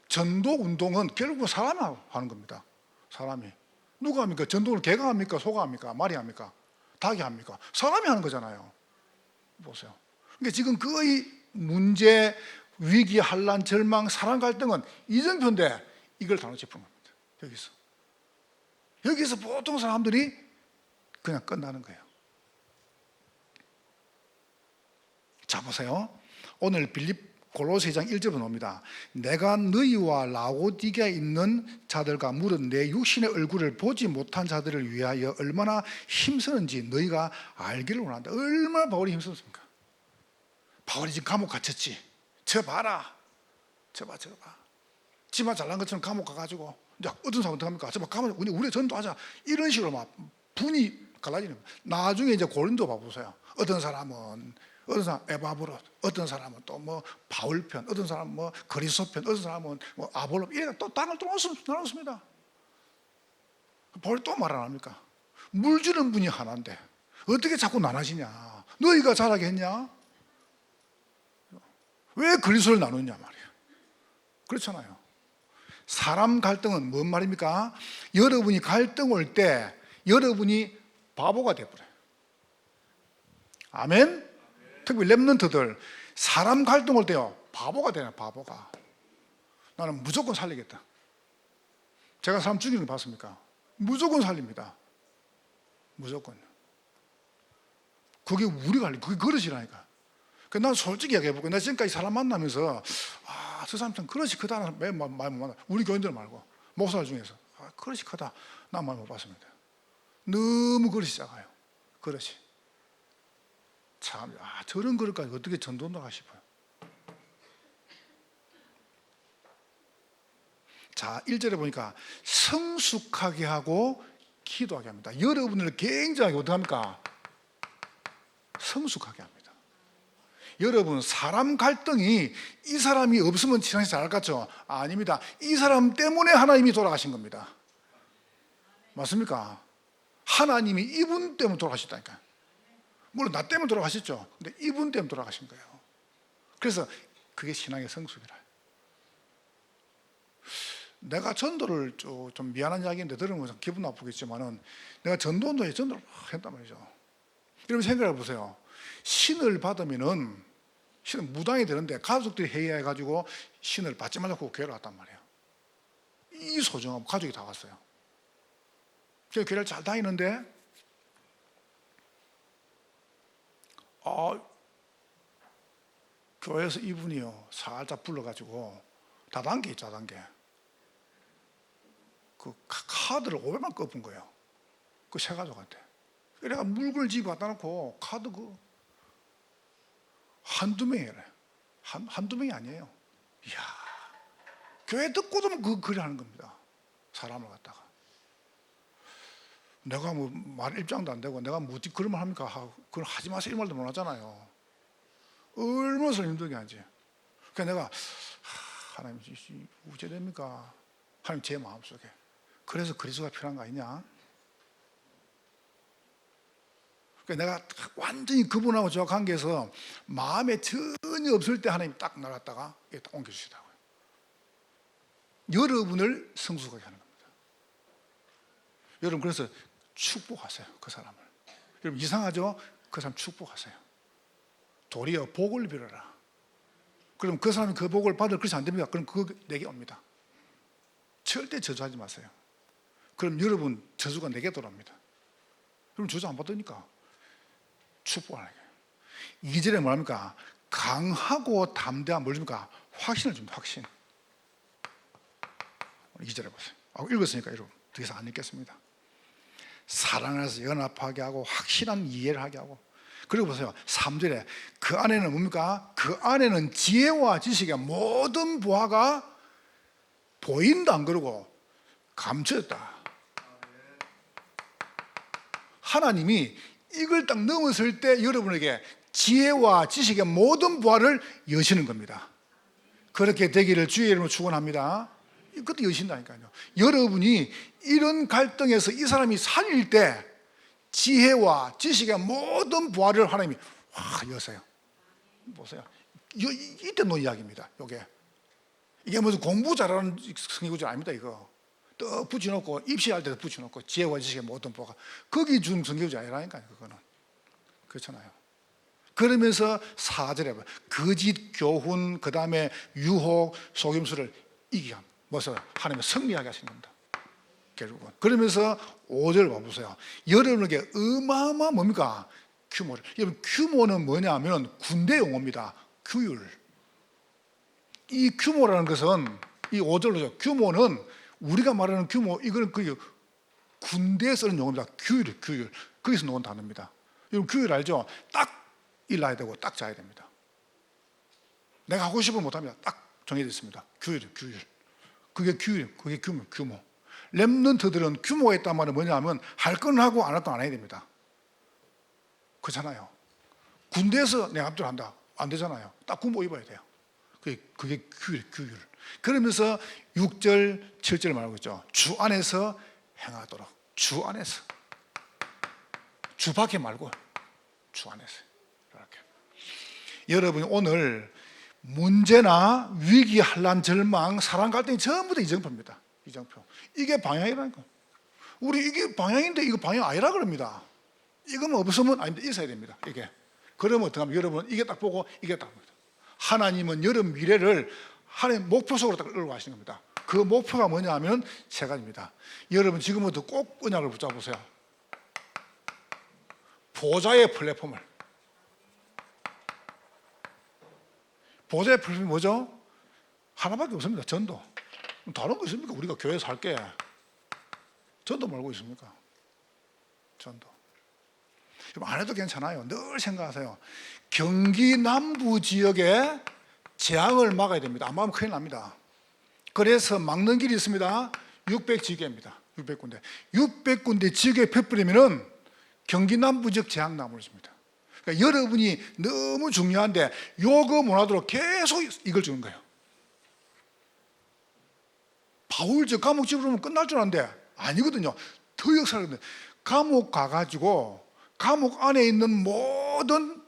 [SPEAKER 1] 전도 운동은 결국은 사람이 하는 겁니다. 사람이. 누가 합니까? 전도를 개가 합니까? 소가 합니까? 말이 합니까? 닭이 합니까? 사람이 하는 거잖아요. 보세요. 그러니까 지금 거의 문제, 위기, 환란, 절망, 사랑, 갈등은 이정표인데 이걸 단어 짚은 겁니다. 여기서 보통 사람들이 그냥 끝나는 거예요. 자, 보세요. 오늘 골로새 2장 1절로 나옵니다. 내가 너희와 라오디게아에 있는 자들과 물은 내 육신의 얼굴을 보지 못한 자들을 위하여 얼마나 힘쓰는지 너희가 알기를 원한다. 얼마나 바울이 힘썼습니까? 바울이 지금 감옥 갇혔지. 저 봐라. 저 봐. 지만 잘난 것처럼 감옥 가가지고 이제 어떤 사람 어떡합니까? 저 봐, 가면 우리 전도하자. 이런 식으로 막 분이 갈라지는 거예요. 나중에 이제 고린도 봐보세요. 어떤 사람은 에바브로, 어떤 사람은 또 뭐 바울 편, 어떤 사람은 뭐 그리스도 편, 어떤 사람은 뭐 아볼로, 이래가 또 땅을 또 나눴습니다. 바울이 또 말 안 합니까? 물 주는 분이 하나인데 어떻게 자꾸 나눠지냐? 너희가 잘하게 했냐? 왜 그리스도를 나누냐 말이에요. 그렇잖아요. 사람 갈등은 뭔 말입니까? 여러분이 갈등 올 때 여러분이 바보가 돼버려요. 아멘? 특히 렘넌트들 사람 갈등 올 때요 바보가 되나. 바보가. 나는 무조건 살리겠다. 제가 사람 죽이는 거 봤습니까? 무조건 살립니다. 무조건. 그게 우리가 할 일, 그게 그릇이라니까. 난 솔직히 얘기해볼게요. 나 지금까지 사람 만나면서 저 사람 참 그릇이 크다는 말 못 만나. 우리 교인들 말고 목사들 중에서 그릇이 크다 난 말 못 봤습니다. 너무 그릇이 작아요. 그릇이. 참, 저런 그릇까지 어떻게 전도한다가 싶어요. 자, 1절에 보니까 성숙하게 하고 기도하게 합니다. 여러분을 굉장히 어떻게 합니까? 성숙하게 합니다. 여러분, 사람 갈등이 이 사람이 없으면 신앙이 잘 같죠? 아닙니다. 이 사람 때문에 하나님이 돌아가신 겁니다. 맞습니까? 하나님이 이분 때문에 돌아가셨다니까요. 물론 나 때문에 돌아가셨죠. 근데 이분 때문에 돌아가신 거예요. 그래서 그게 신앙의 성숙이라. 내가 전도를 좀 미안한 이야기인데 들으면 기분 나쁘겠지만은 내가 전도운동에 전도를 막 했단 말이죠. 여러분 생각해 보세요. 신을 받으면은 신은 무당이 되는데 가족들이 회의해가지고 신을 받지 말라고 교회를 왔단 말이에요. 이 소중하고 가족이 다 왔어요. 제가 교회를 잘 다니는데 교회에서 이분이요 살짝 불러가지고 다단계 있죠. 다단계 그 카드를 500만 꺾은 거예요. 그 세 가족한테. 그래가 물건을 집에 갖다 놓고 카드 한두 명이래. 한두 명이 아니에요. 이야, 교회 듣고도 그리 하는 겁니다. 사람을 갖다가. 내가 뭐 말 입장도 안 되고 내가 뭐 그런 말 합니까? 그걸 하지 마세요. 이 말도 못 하잖아요. 얼마나 힘들게 하지. 그러니까 내가 하나님 어째 됩니까? 하나님 제 마음속에. 그래서 그리스도가 필요한 거 아니냐? 그러니까 내가 완전히 그분하고 저 관계에서 마음에 전혀 없을 때 하나님 딱 나갔다가 딱 옮겨주시더라고요. 여러분을 성숙하게 하는 겁니다. 여러분 그래서 축복하세요. 그 사람을. 여러분 이상하죠? 그 사람 축복하세요. 도리어 복을 빌어라. 그럼 그 사람이 그 복을 받을 것이 안 됩니까? 그럼 그거 내게 옵니다. 절대 저주하지 마세요. 그럼 여러분 저주가 내게 돌아옵니다. 그럼 저주 안 받으니까 축복하는 거예요. 2절에 뭐합니까? 강하고 담대한 뭘 줍니까? 확신을 줍니다. 확신. 2절에 보세요. 읽었으니까 여러분 더 이상 안 읽겠습니다. 사랑해서 연합하게 하고 확실한 이해를 하게 하고. 그리고 보세요. 3절에 그 안에는 뭡니까? 그 안에는 지혜와 지식의 모든 보화가 보인다 안 그러고 감춰졌다. 하나님이 이걸 딱 넘었을 때 여러분에게 지혜와 지식의 모든 부활을 여시는 겁니다. 그렇게 되기를 주의 이름으로 축원합니다. 이것도 여신다니까요. 여러분이 이런 갈등에서 이 사람이 살릴 때 지혜와 지식의 모든 부활을 하나님이 여세요. 보세요. 이때 놓은 이야기입니다. 이게 무슨 공부 잘하는 성경구절 아닙니다. 이거 또 붙여놓고 입시할 때도 붙여놓고 지혜와 지식의 모든 부활, 거기 준 성경구절 아니라니까요. 그거는 그렇잖아요. 그러면서 4절에 거짓 교훈, 그 다음에 유혹, 속임수를 이기게 합니다. 무엇을? 하나님의 승리하게 하시는 겁니다. 결국은. 그러면서 5절 봐보세요. 여러분에게 어마어마한 뭡니까? 규모를. 여러분, 규모는 뭐냐면 군대 용어입니다. 규율. 이 규모라는 것은 이 5절로죠. 규모는 우리가 말하는 규모, 이거는 그 군대에 쓰는 용어입니다. 규율. 거기서 나온 단어입니다. 여러분, 규율 알죠? 딱 일어나야 되고 딱 자야 됩니다. 내가 하고 싶으면 못합니다. 딱 정해져 있습니다. 규율. 그게 규율, 그게 규모. 렘넌트들은 규모가 있단 말은 뭐냐면 할 건 하고 안 할 건 안 해야 됩니다. 그렇잖아요. 군대에서 내 앞대로 한다. 안 되잖아요. 딱 군복 입어야 돼요. 그게 규율. 그러면서 6절, 7절 말하고 있죠. 주 안에서 행하도록. 주 안에서. 주 밖에 말고 주 안에서. 이렇게. 여러분이 오늘 문제나 위기, 환난, 절망, 사랑, 갈등이 전부 다 이정표입니다. 이정표. 이게 방향이라니까. 우리 이게 방향인데 이거 방향 아니라 그럽니다. 이거는 없으면 아닌데 있어야 됩니다. 이게. 그러면 어떻게 하면 여러분 이게 딱 보고 이게 딱 봅니다. 하나님은 여러분 미래를 하나님 목표 속으로 딱 끌고 가시는 겁니다. 그 목표가 뭐냐 하면 세 가지입니다. 여러분 지금부터 꼭 언약을 붙잡으세요. 보좌의 플랫폼을. 보좌의 플랫폼이 뭐죠? 하나밖에 없습니다. 전도. 다른 거 있습니까? 우리가 교회에서 할 게 전도 말고 있습니까? 전도. 안 해도 괜찮아요. 늘 생각하세요. 경기 남부 지역에 재앙을 막아야 됩니다. 안 막으면 큰일 납니다. 그래서 막는 길이 있습니다. 600지교입니다. 600군데. 600군데 지교에 펴버리면은 경기 남부 지역 재앙 나무를 줍니다. 그러니까 여러분이 너무 중요한데 요거 못하도록 계속 이걸 주는 거예요. 바울 저 감옥 집으로 끝날 줄 알았는데 아니거든요. 더 역사를 하는데 감옥 가가지고 감옥 안에 있는 모든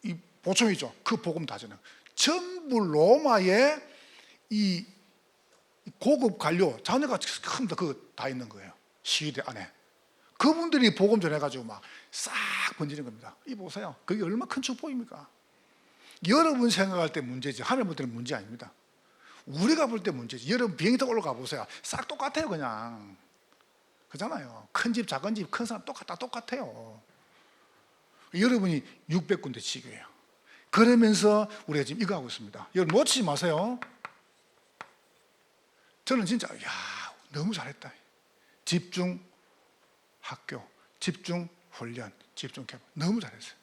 [SPEAKER 1] 이 보충이죠. 그 복음 다 전해. 전부 로마의 이 고급 관료 자녀가 큰 그거 다 있는 거예요. 시위대 안에. 그분들이 복음 전해가지고 막 싹 번지는 겁니다. 이 보세요. 그게 얼마나 큰 축복입니까? 여러분 생각할 때 문제지 하나님 볼 때는 문제 아닙니다. 우리가 볼 때 문제지. 여러분 비행기 타고 올라가 보세요. 싹 똑같아요 그냥. 그렇잖아요. 큰 집 작은 집 큰 사람 똑같아요. 여러분이 600군데 지교예요. 그러면서 우리가 지금 이거 하고 있습니다. 여러분 놓치지 마세요. 저는 진짜 너무 잘했다. 집중 학교, 집중 훈련, 집중 캠프 너무 잘했어요.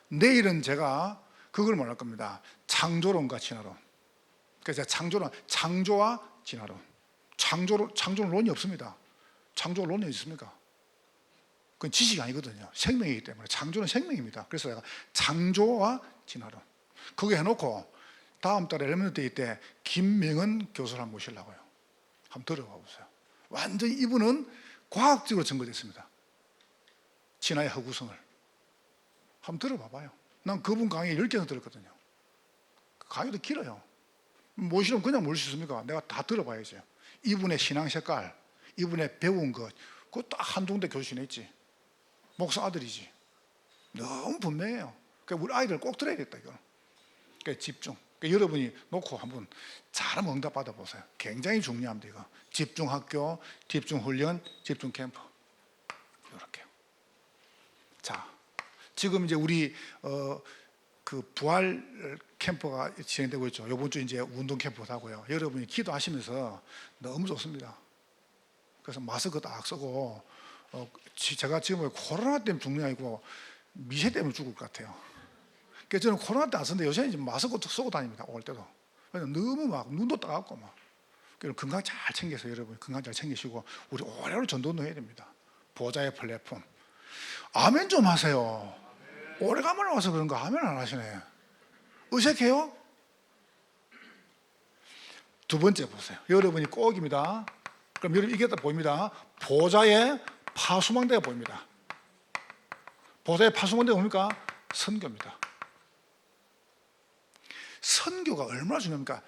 [SPEAKER 1] 내일은 제가 그걸 말할 겁니다. 창조론과 진화론. 그래서 창조와 진화론. 창조론이 없습니다. 창조론이 있습니까? 그건 지식이 아니거든요. 생명이기 때문에 창조는 생명입니다. 그래서 내가 창조와 진화론 그거 해놓고 다음 달에 렘넌트 때 김명은 교수를 한번 모시려고요. 한번 들어봐 보세요. 완전히 이분은 과학적으로 증거됐습니다. 진화의 허구성을 한번 들어봐봐요. 난 그분 강의 10개나 들었거든요. 강의도 길어요. 모시면 그냥 모실 수 있습니까? 내가 다 들어봐야죠. 이분의 신앙 색깔, 이분의 배운 것, 그거 딱 한동대 교수님 있지. 목사 아들이지. 너무 분명해요. 그러니까 우리 아이들 꼭 들어야겠다 이거. 그러니까 집중. 그러니까 여러분이 놓고 한번 잘하면 응답 받아보세요. 굉장히 중요합니다 이거. 집중 학교, 집중 훈련, 집중 캠프. 이렇게. 자, 지금 이제 우리 그 부활 캠프가 진행되고 있죠. 이번 주 이제 운동 캠프도 하고요. 여러분이 기도하시면서 너무 좋습니다. 그래서 마스크 딱 쓰고 제가 지금 코로나 때문에 죽는 게 아니고 미세 때문에 죽을 것 같아요. 그래서 저는 코로나 때 안 쓰는데 요새는 이제 마스크 쓰고 다닙니다. 올 때도. 너무 막 눈도 따갑고 막. 그래서 건강 잘 챙겨서 여러분 건강 잘 챙기시고 우리 오래오래 전도운동 해야 됩니다. 보좌의 플랫폼. 아멘 좀 하세요. 오래간만에 와서 그런가 아멘 안 하시네. 어색해요? 두 번째 보세요. 여러분이 꼭입니다. 그럼 여러분 이게 다 보입니다. 보좌의 파수망대가 보입니다. 보좌의 파수망대가 뭡니까? 선교입니다. 선교가 얼마나 중요합니까?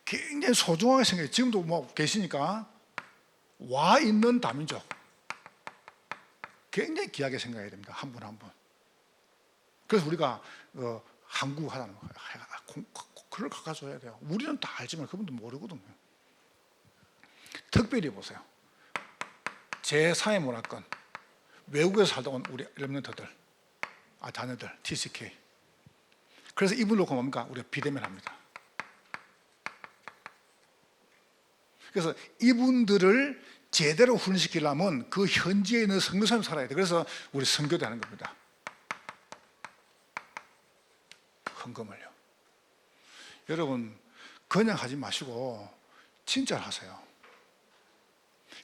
[SPEAKER 1] 굉장히 소중하게 생각해요. 지금도 뭐 계시니까 와 있는 다민족 굉장히 귀하게 생각해야 됩니다. 한 분 한 분. 그래서 우리가 한국 하다는 거예요. 그걸 가까워줘야 돼요. 우리는 다 알지만 그분도 모르거든요. 특별히 보세요. 제3의 문화권, 외국에서 살다 온 우리 렘넌트들, 자녀들, TCK. 그래서 이분 놓고 뭡니까? 우리가 비대면 합니다. 그래서 이분들을 제대로 훈련시키려면 그 현지에 있는 선교사님 살아야 돼. 그래서 우리 선교도 하는 겁니다. 헌금을요. 여러분 그냥 하지 마시고 진짜 하세요.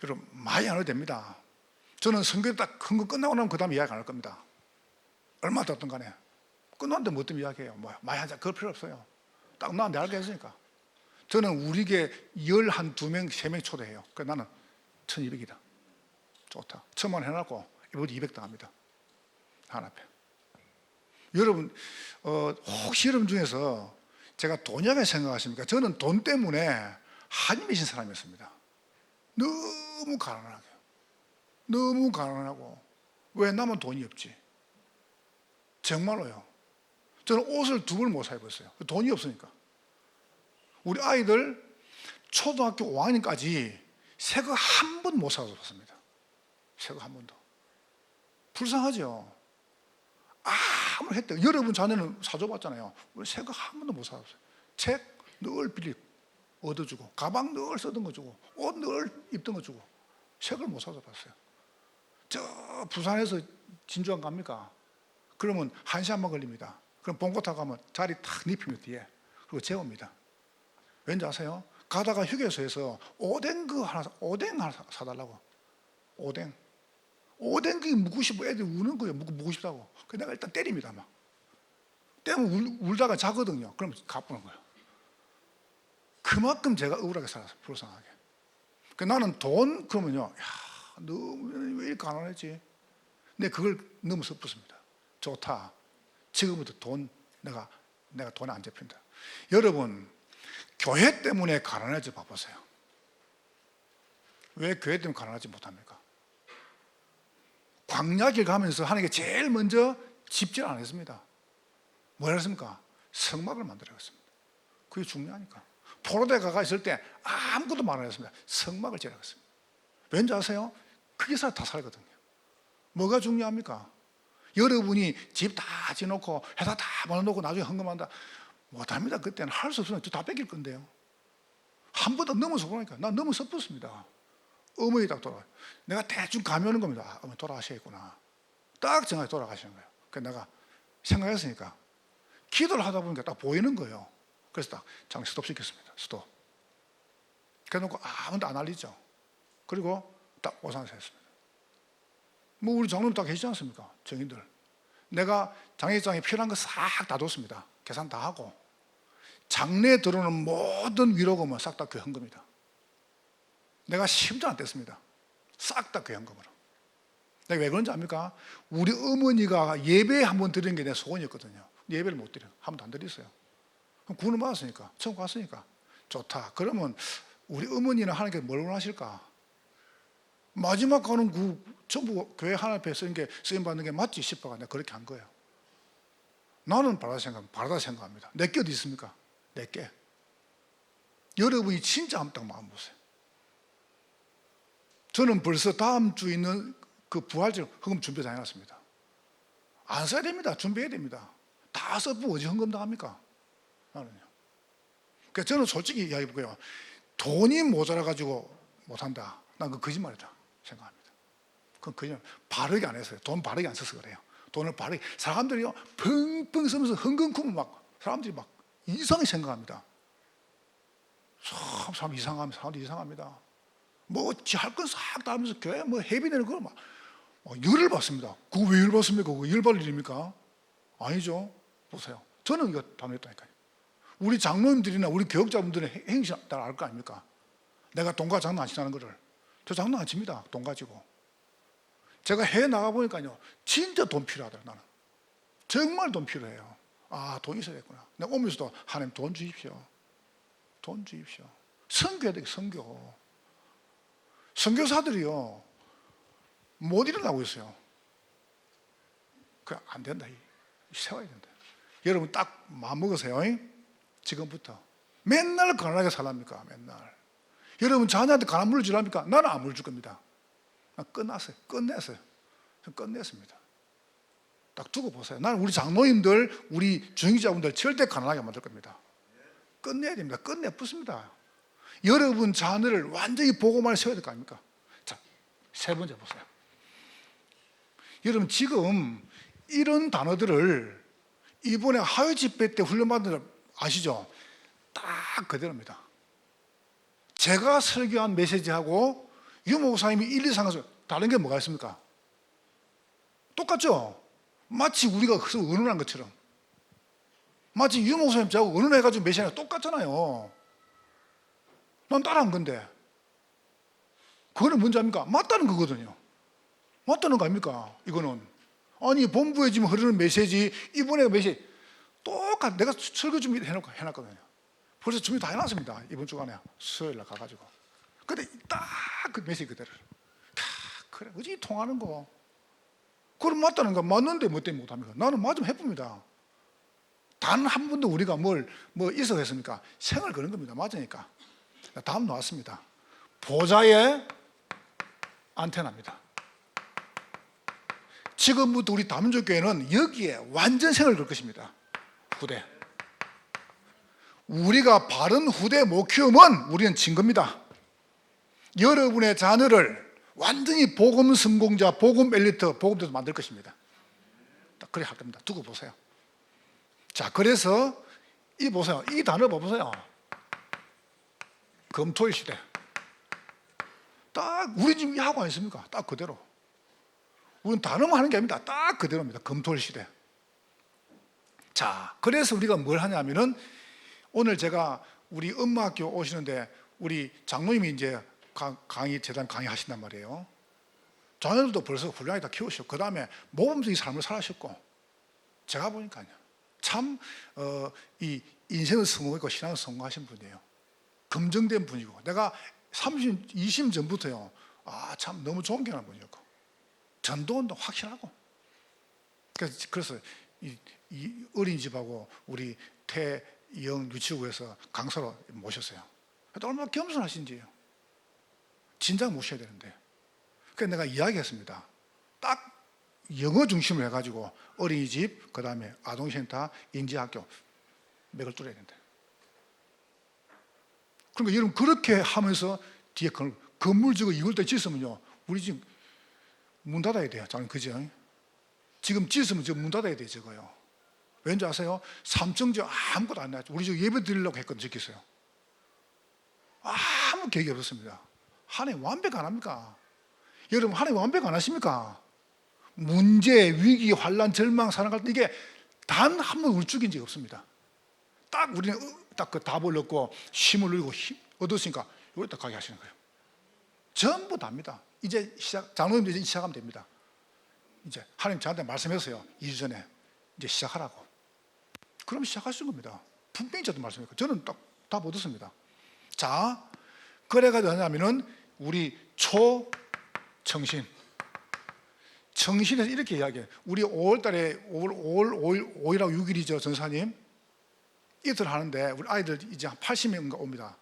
[SPEAKER 1] 여러분 많이 안 해도 됩니다. 저는 선교 딱 헌금 끝나고 나면 그 다음에 이야기 안 할 겁니다. 얼마 됐든 간에 끝났는데 뭐 때문에 이야기해요. 뭐 많이 하자 그럴 필요 없어요. 딱 나한테 알게 했으니까. 저는 우리게 12명, 3명 초대해요. 그래서 나는 1200이다. 좋다. 1000만 원 해놨고 이번에 200 당합니다. 하나 앞에. 여러분 혹시 여러분 중에서 제가 돈이라고 생각하십니까? 저는 돈 때문에 한이 맺힌 사람이었습니다. 너무 가난하게. 너무 가난하고 왜 나만 돈이 없지? 정말로요. 저는 옷을 2벌 못 사 입었어요. 돈이 없으니까. 우리 아이들 초등학교 5학년까지 새거 한 번 못 사줬습니다. 새거 한 번도. 불쌍하죠. 아무리 했대. 여러분 자녀는 사줘봤잖아요. 우리 새거 한 번도 못 사줬어요. 책 늘 빌리 얻어주고, 가방 늘 쓰던 거 주고, 옷 늘 입던 거 주고, 책을 못 사줘봤어요. 저 부산에서 진주 안 갑니까? 그러면 1시간만 걸립니다. 그럼 봉고 타고 가면 자리 탁 눕히면 뒤에. 그리고 재웁니다. 왠지 아세요? 가다가 휴게소에서 오뎅 하나 사달라고. 오뎅 그게 묵고 싶어. 애들이 우는 거예요. 묵고 싶다고. 그래서 내가 일단 때립니다. 막. 때리면 울다가 자거든요. 그럼 갚는 거예요. 그만큼 제가 억울하게 살았어요. 불쌍하게. 나는 돈, 그러면요. 야, 너 왜 이렇게 가난했지? 근데 그걸 너무 섣불습니다. 좋다. 지금부터 내가 돈에 안 잡힌다. 여러분, 교회 때문에 가난해져 봐보세요. 왜 교회 때문에 가난하지 못합니까? 광야길 가면서 하나님께 제일 먼저 집질 안 했습니다. 뭐라 했습니까? 성막을 만들어갔습니다. 그게 중요하니까. 포로대 가가 있을 때 아무것도 말 안 했습니다. 성막을 지어갔습니다. 왠지 아세요? 그게 다 살거든요. 뭐가 중요합니까? 여러분이 집 다 지어놓고 회사 다 모아놓고 나중에 헌금한다. 못합니다. 그때는 할 수 없으면 다 뺏길 건데요. 한 번 더 넘어서 보니까 난 너무 섣불습니다. 어머니 딱 돌아와요. 내가 대충 감이 오는 겁니다. 어머니 돌아가시겠구나. 딱 정확히 돌아가시는 거예요. 그래서 내가 생각했으니까 기도를 하다 보니까 딱 보이는 거예요. 그래서 딱 잠깐 스톱 시켰습니다. 스톱. 그래놓고 아무도 안 알리죠. 그리고 딱 오산서 했습니다. 뭐 우리 장로님 다 계시지 않습니까? 정인들. 내가 장례장에 필요한 거 싹 다 뒀습니다. 계산 다 하고 장례에 들어오는 모든 위로금은 싹 다 그 헌금이다. 내가 10도 안 뗐습니다. 싹 다 그 헌금으로. 내가 왜 그런지 압니까? 우리 어머니가 예배 한번 드리는 게 내 소원이었거든요. 예배를 못 드려요. 한 번도 안 드렸어요. 그럼 구원 받았으니까, 천국 갔으니까 좋다. 그러면 우리 어머니는 하나님께 뭘 원하실까? 마지막 가는 전부 교회 하나님 앞에 쓰임 받는 게 맞지 싶어가 내가 그렇게 한 거예요. 나는 바라다 생각합니다. 내게 어디 있습니까? 내게. 여러분이 진짜 한번 딱 마음 보세요. 저는 벌써 다음 주에 있는 그 부활절 헌금 준비 다 해놨습니다. 안 써야 됩니다. 준비해야 됩니다. 다 써보고 어디 헌금 다 합니까? 나는요. 그러니까 저는 솔직히 이야기해볼게요. 돈이 모자라가지고 못한다. 난 그건 거짓말이다 생각합니다. 그건 거짓말. 바르게 안 했어요. 돈 바르게 안 써서 그래요. 돈을 바르게. 사람들이요, 펑펑 쓰면서 헌금 크면 막 사람들이 막 이상하게 생각합니다. 사람들이 이상합니다. 뭐, 지 할 건 싹 다 하면서 교회 뭐 해비내는 걸 막 열을 받습니다. 그거 왜 열 받습니까? 그거 열 받을 일입니까? 아니죠. 보세요. 저는 이거 담냈다니까요. 우리 장로님들이나 우리 교육자분들의 행실 다 알 거 아닙니까? 내가 돈과 장난 안 친다는 거를. 저 장난 안 칩니다. 돈 가지고. 제가 해외 나가보니까요, 진짜 돈 필요하더라, 나는. 정말 돈 필요해요. 아, 돈 있어야겠구나. 내가 오면서도 하나님 돈 주십시오. 돈 주십시오. 선교해야 돼, 선교. 선교사들이요, 못 일어나고 있어요. 그 안 된다. 세워야 된다. 여러분 딱 마음 먹으세요. 지금부터. 맨날 가난하게 살랍니까? 맨날. 여러분 자녀한테 가난 물을 주랍니까? 나는 안 물 줄 겁니다. 끝났어요. 끝냈어요. 끝냈습니다. 딱 두고 보세요. 나는 우리 장로님들, 우리 중직자분들 절대 가난하게 만들 겁니다. 끝내야 됩니다. 끝내 붙습니다. 여러분 자녀를 완전히 보고만 세워야 될 거 아닙니까? 자, 세 번째 보세요. 여러분 지금 이런 단어들을 이번에 하회 집회 때 훈련받은 들 아시죠? 딱 그대로입니다. 제가 설교한 메시지하고 유 목사님이 1, 2, 3에서 다른 게 뭐가 있습니까? 똑같죠? 마치 우리가 그래서 의논한 것처럼. 마치 유 목사님 저하고 의논해가지고 메시지가 똑같잖아요. 난 따라한 건데. 그거는 뭔지 압니까? 맞다는 거거든요. 맞다는 거 아닙니까? 이거는. 아니 본부에 지금 흐르는 메시지, 이번에 메시지 똑같. 내가 설교 준비 해놨거든요. 벌써 준비 다 해놨습니다. 이번 주간에 수요일 날 가가지고. 근데 딱 그 메시지 그대로. 그래, 어찌 통하는 거. 그럼 맞다는 거. 맞는데 뭐 때문에 못합니까? 나는 맞으면 해봅니다. 단 한 번도 우리가 뭐 있어 했습니까? 생을 거는 겁니다. 맞으니까. 다음 나왔습니다. 보좌의 안테나입니다. 지금부터 우리 다민족교회는 여기에 완전 생을 걸 것입니다. 후대. 우리가 바른 후대 못 키우면 우리는 진 겁니다. 여러분의 자녀를 완전히 복음 성공자, 복음 엘리트, 복음대로 만들 것입니다. 그래 할 겁니다. 두고 보세요. 자, 그래서 이 보세요. 이 단어 봐보세요. 검토일 시대. 딱 우리 지금 하고 안 있습니까? 딱 그대로. 우리는 단어만 하는 게 아닙니다. 딱 그대로입니다. 검토일 시대. 자, 그래서 우리가 뭘 하냐면은 오늘 제가 우리 엄마학교 오시는데 우리 장로님이 이제 재단 강의 하신단 말이에요. 자녀들도 벌써 훌륭하게 다 키우셨고, 그 다음에 모범적인 삶을 살아셨고, 제가 보니까요, 참, 이 인생을 성공했고, 신앙을 성공하신 분이에요. 검증된 분이고, 내가 20년 전부터요, 아, 참 너무 존경하는 분이었고, 전도운동 확실하고, 그래서 이 어린이집하고 우리 태영 유치구에서 강사로 모셨어요. 얼마나 겸손하신지요. 진작 모셔야 되는데. 그래서 내가 이야기했습니다. 딱 영어 중심으로 해가지고 어린이집, 그 다음에 아동센터, 인지학교 맥을 뚫어야 된다. 그러니까 여러분 그렇게 하면서 뒤에 건물 지고 2월 때 짓으면요, 우리 지금 문 닫아야 돼요. 저는 그죠? 지금 짓으면 지금 문 닫아야 돼요, 저거요. 왠지 아세요? 3층지 아무것도 안 나왔죠. 우리 지금 예배 드리려고 했거든요, 짓겠어요. 아무 계획이 없었습니다. 하나님 완벽 안 합니까? 여러분 하나님 완벽 안 하십니까? 문제, 위기, 환란, 절망, 사랑 갈등 이게 단 한 번 울적인 적이 없습니다. 딱 우리는 딱 그 답을 얻고 힘을 누리고 얻었으니까 이걸 딱 가게 하시는 거예요. 전부 다입니다. 이제 장로님들 이제 시작하면 됩니다. 이제 하나님 저한테 말씀했어요. 2주 전에 이제 시작하라고. 그럼 시작하시는 겁니다. 분명히 저도 말씀했고 저는 딱 답 얻었습니다. 자, 그래가지고 하냐면은 우리 초청신. 청신에서 이렇게 이야기해요. 우리 5월 달에 5월 5일하고 6일이죠, 전사님. 이틀 하는데 우리 아이들 이제 한 80명인가 옵니다.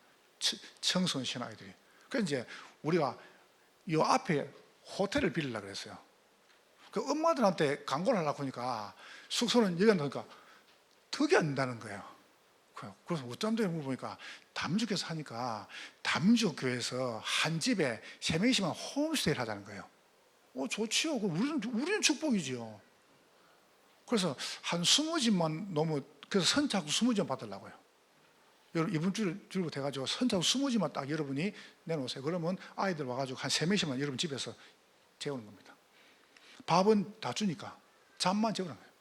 [SPEAKER 1] 청소년 신아이들이. 그래서 이제 우리가 이 앞에 호텔을 빌리려고 그랬어요. 그 엄마들한테 광고를 하려고 하니까 숙소는 여기 한다니까 턱이 안 된다는 거예요. 그래서 어떤 데를 물어보니까 담주교에서 하니까 담주교에서 한 집에 3명씩만 홈스테이를 하자는 거예요. 좋지요. 우리는 축복이지요. 그래서 한 20집만 너무, 그래서 선착 20집 받으려고요. 여러분 이번 주부터 해가지고 선착 20집만 딱 여러분이 내놓으세요. 그러면 아이들 와가지고 한 3명씩만 여러분 집에서 재우는 겁니다. 밥은 다 주니까 잠만 재우라는 거예요.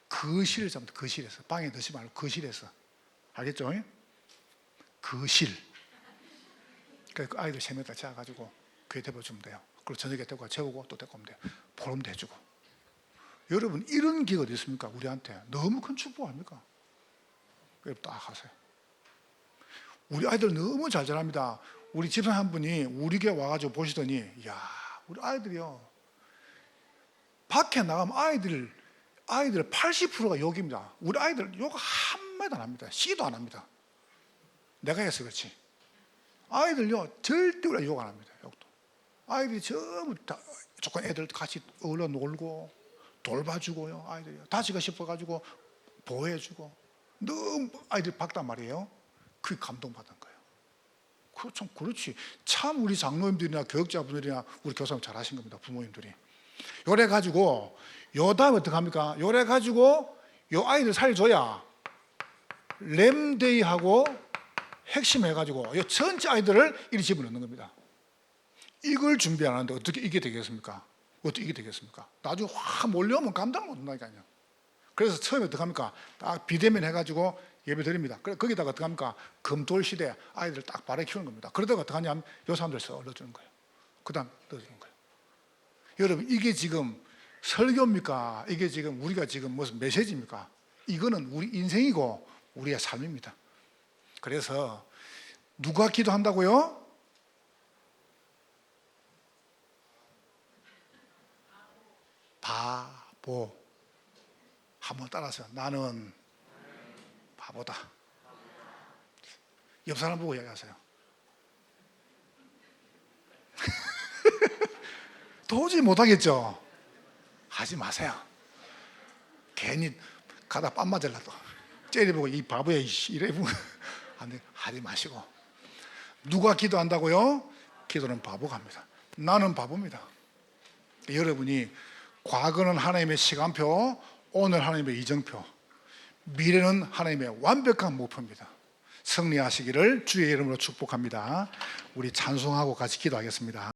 [SPEAKER 1] 거실을 잡니다. 거실에서. 방에 넣지 말고 거실에서. 알겠죠? 거실. 그 아이들 3명 다 재워가지고 교회 데리고 주면 돼요. 그리고 저녁에 데리고 재우고 또 데리고 오면 돼요. 보름도 해주고. 여러분 이런 기회가 어디 있습니까? 우리한테 너무 큰 축복 아닙니까? 여러분 딱 하세요. 우리 아이들 너무 잘 자랍니다. 우리 집사람 한 분이 우리 교회 와가지고 보시더니, 야, 우리 아이들이요, 밖에 나가면 아이들 80%가 욕입니다. 우리 아이들 욕 한마디도 안 합니다. 씨도 안 합니다. 내가 해서 그렇지. 아이들요 절대 우리 욕 안 합니다. 욕도. 아이들이 전부 다 조금 애들 같이 어울려 놀고 돌봐주고요. 아이들이요 다치고 싶어가지고 보호해주고 너무 아이들 밝단 말이에요. 그게 감동받은 거예요. 참 그렇지. 참 우리 장로님들이나 교육자분들이나 우리 교사님 잘하신 겁니다. 부모님들이. 요래 가지고 요 다음 어떻게 합니까? 요래 가지고 요 아이들 살려줘야 램데이하고 핵심 해가지고 요 전체 아이들을 이리 집어넣는 겁니다. 이걸 준비 안 하는데 어떻게 이게 되겠습니까? 어떻게 이게 되겠습니까? 나중에 확 몰려오면 감당을 못 한다니까요. 그래서 처음에 어떻게 합니까? 딱 비대면 해가지고 예배 드립니다. 그래 거기다가 어떻게 합니까? 금토일 시대 아이들 딱 바르게 키우는 겁니다. 그러다가 어떻게 하냐면 요 사람들 넣어주는 거예요. 그 다음 넣어주는 거예요. 여러분 이게 지금 설교입니까? 이게 지금 우리가 지금 무슨 메시지입니까? 이거는 우리 인생이고 우리의 삶입니다. 그래서 누가 기도한다고요? 바보. 한번 따라서 나는 바보다. 옆 사람 보고 이야기하세요. 도저히 못하겠죠? 하지 마세요. 괜히 가다 뺨 맞으려고 째려보고 이 바보야 이래 보고 안 돼. 하지 마시고. 누가 기도한다고요? 기도는 바보가 합니다. 나는 바보입니다. 여러분이 과거는 하나님의 시간표, 오늘 하나님의 이정표, 미래는 하나님의 완벽한 목표입니다. 승리하시기를 주의 이름으로 축복합니다. 우리 찬송하고 같이 기도하겠습니다.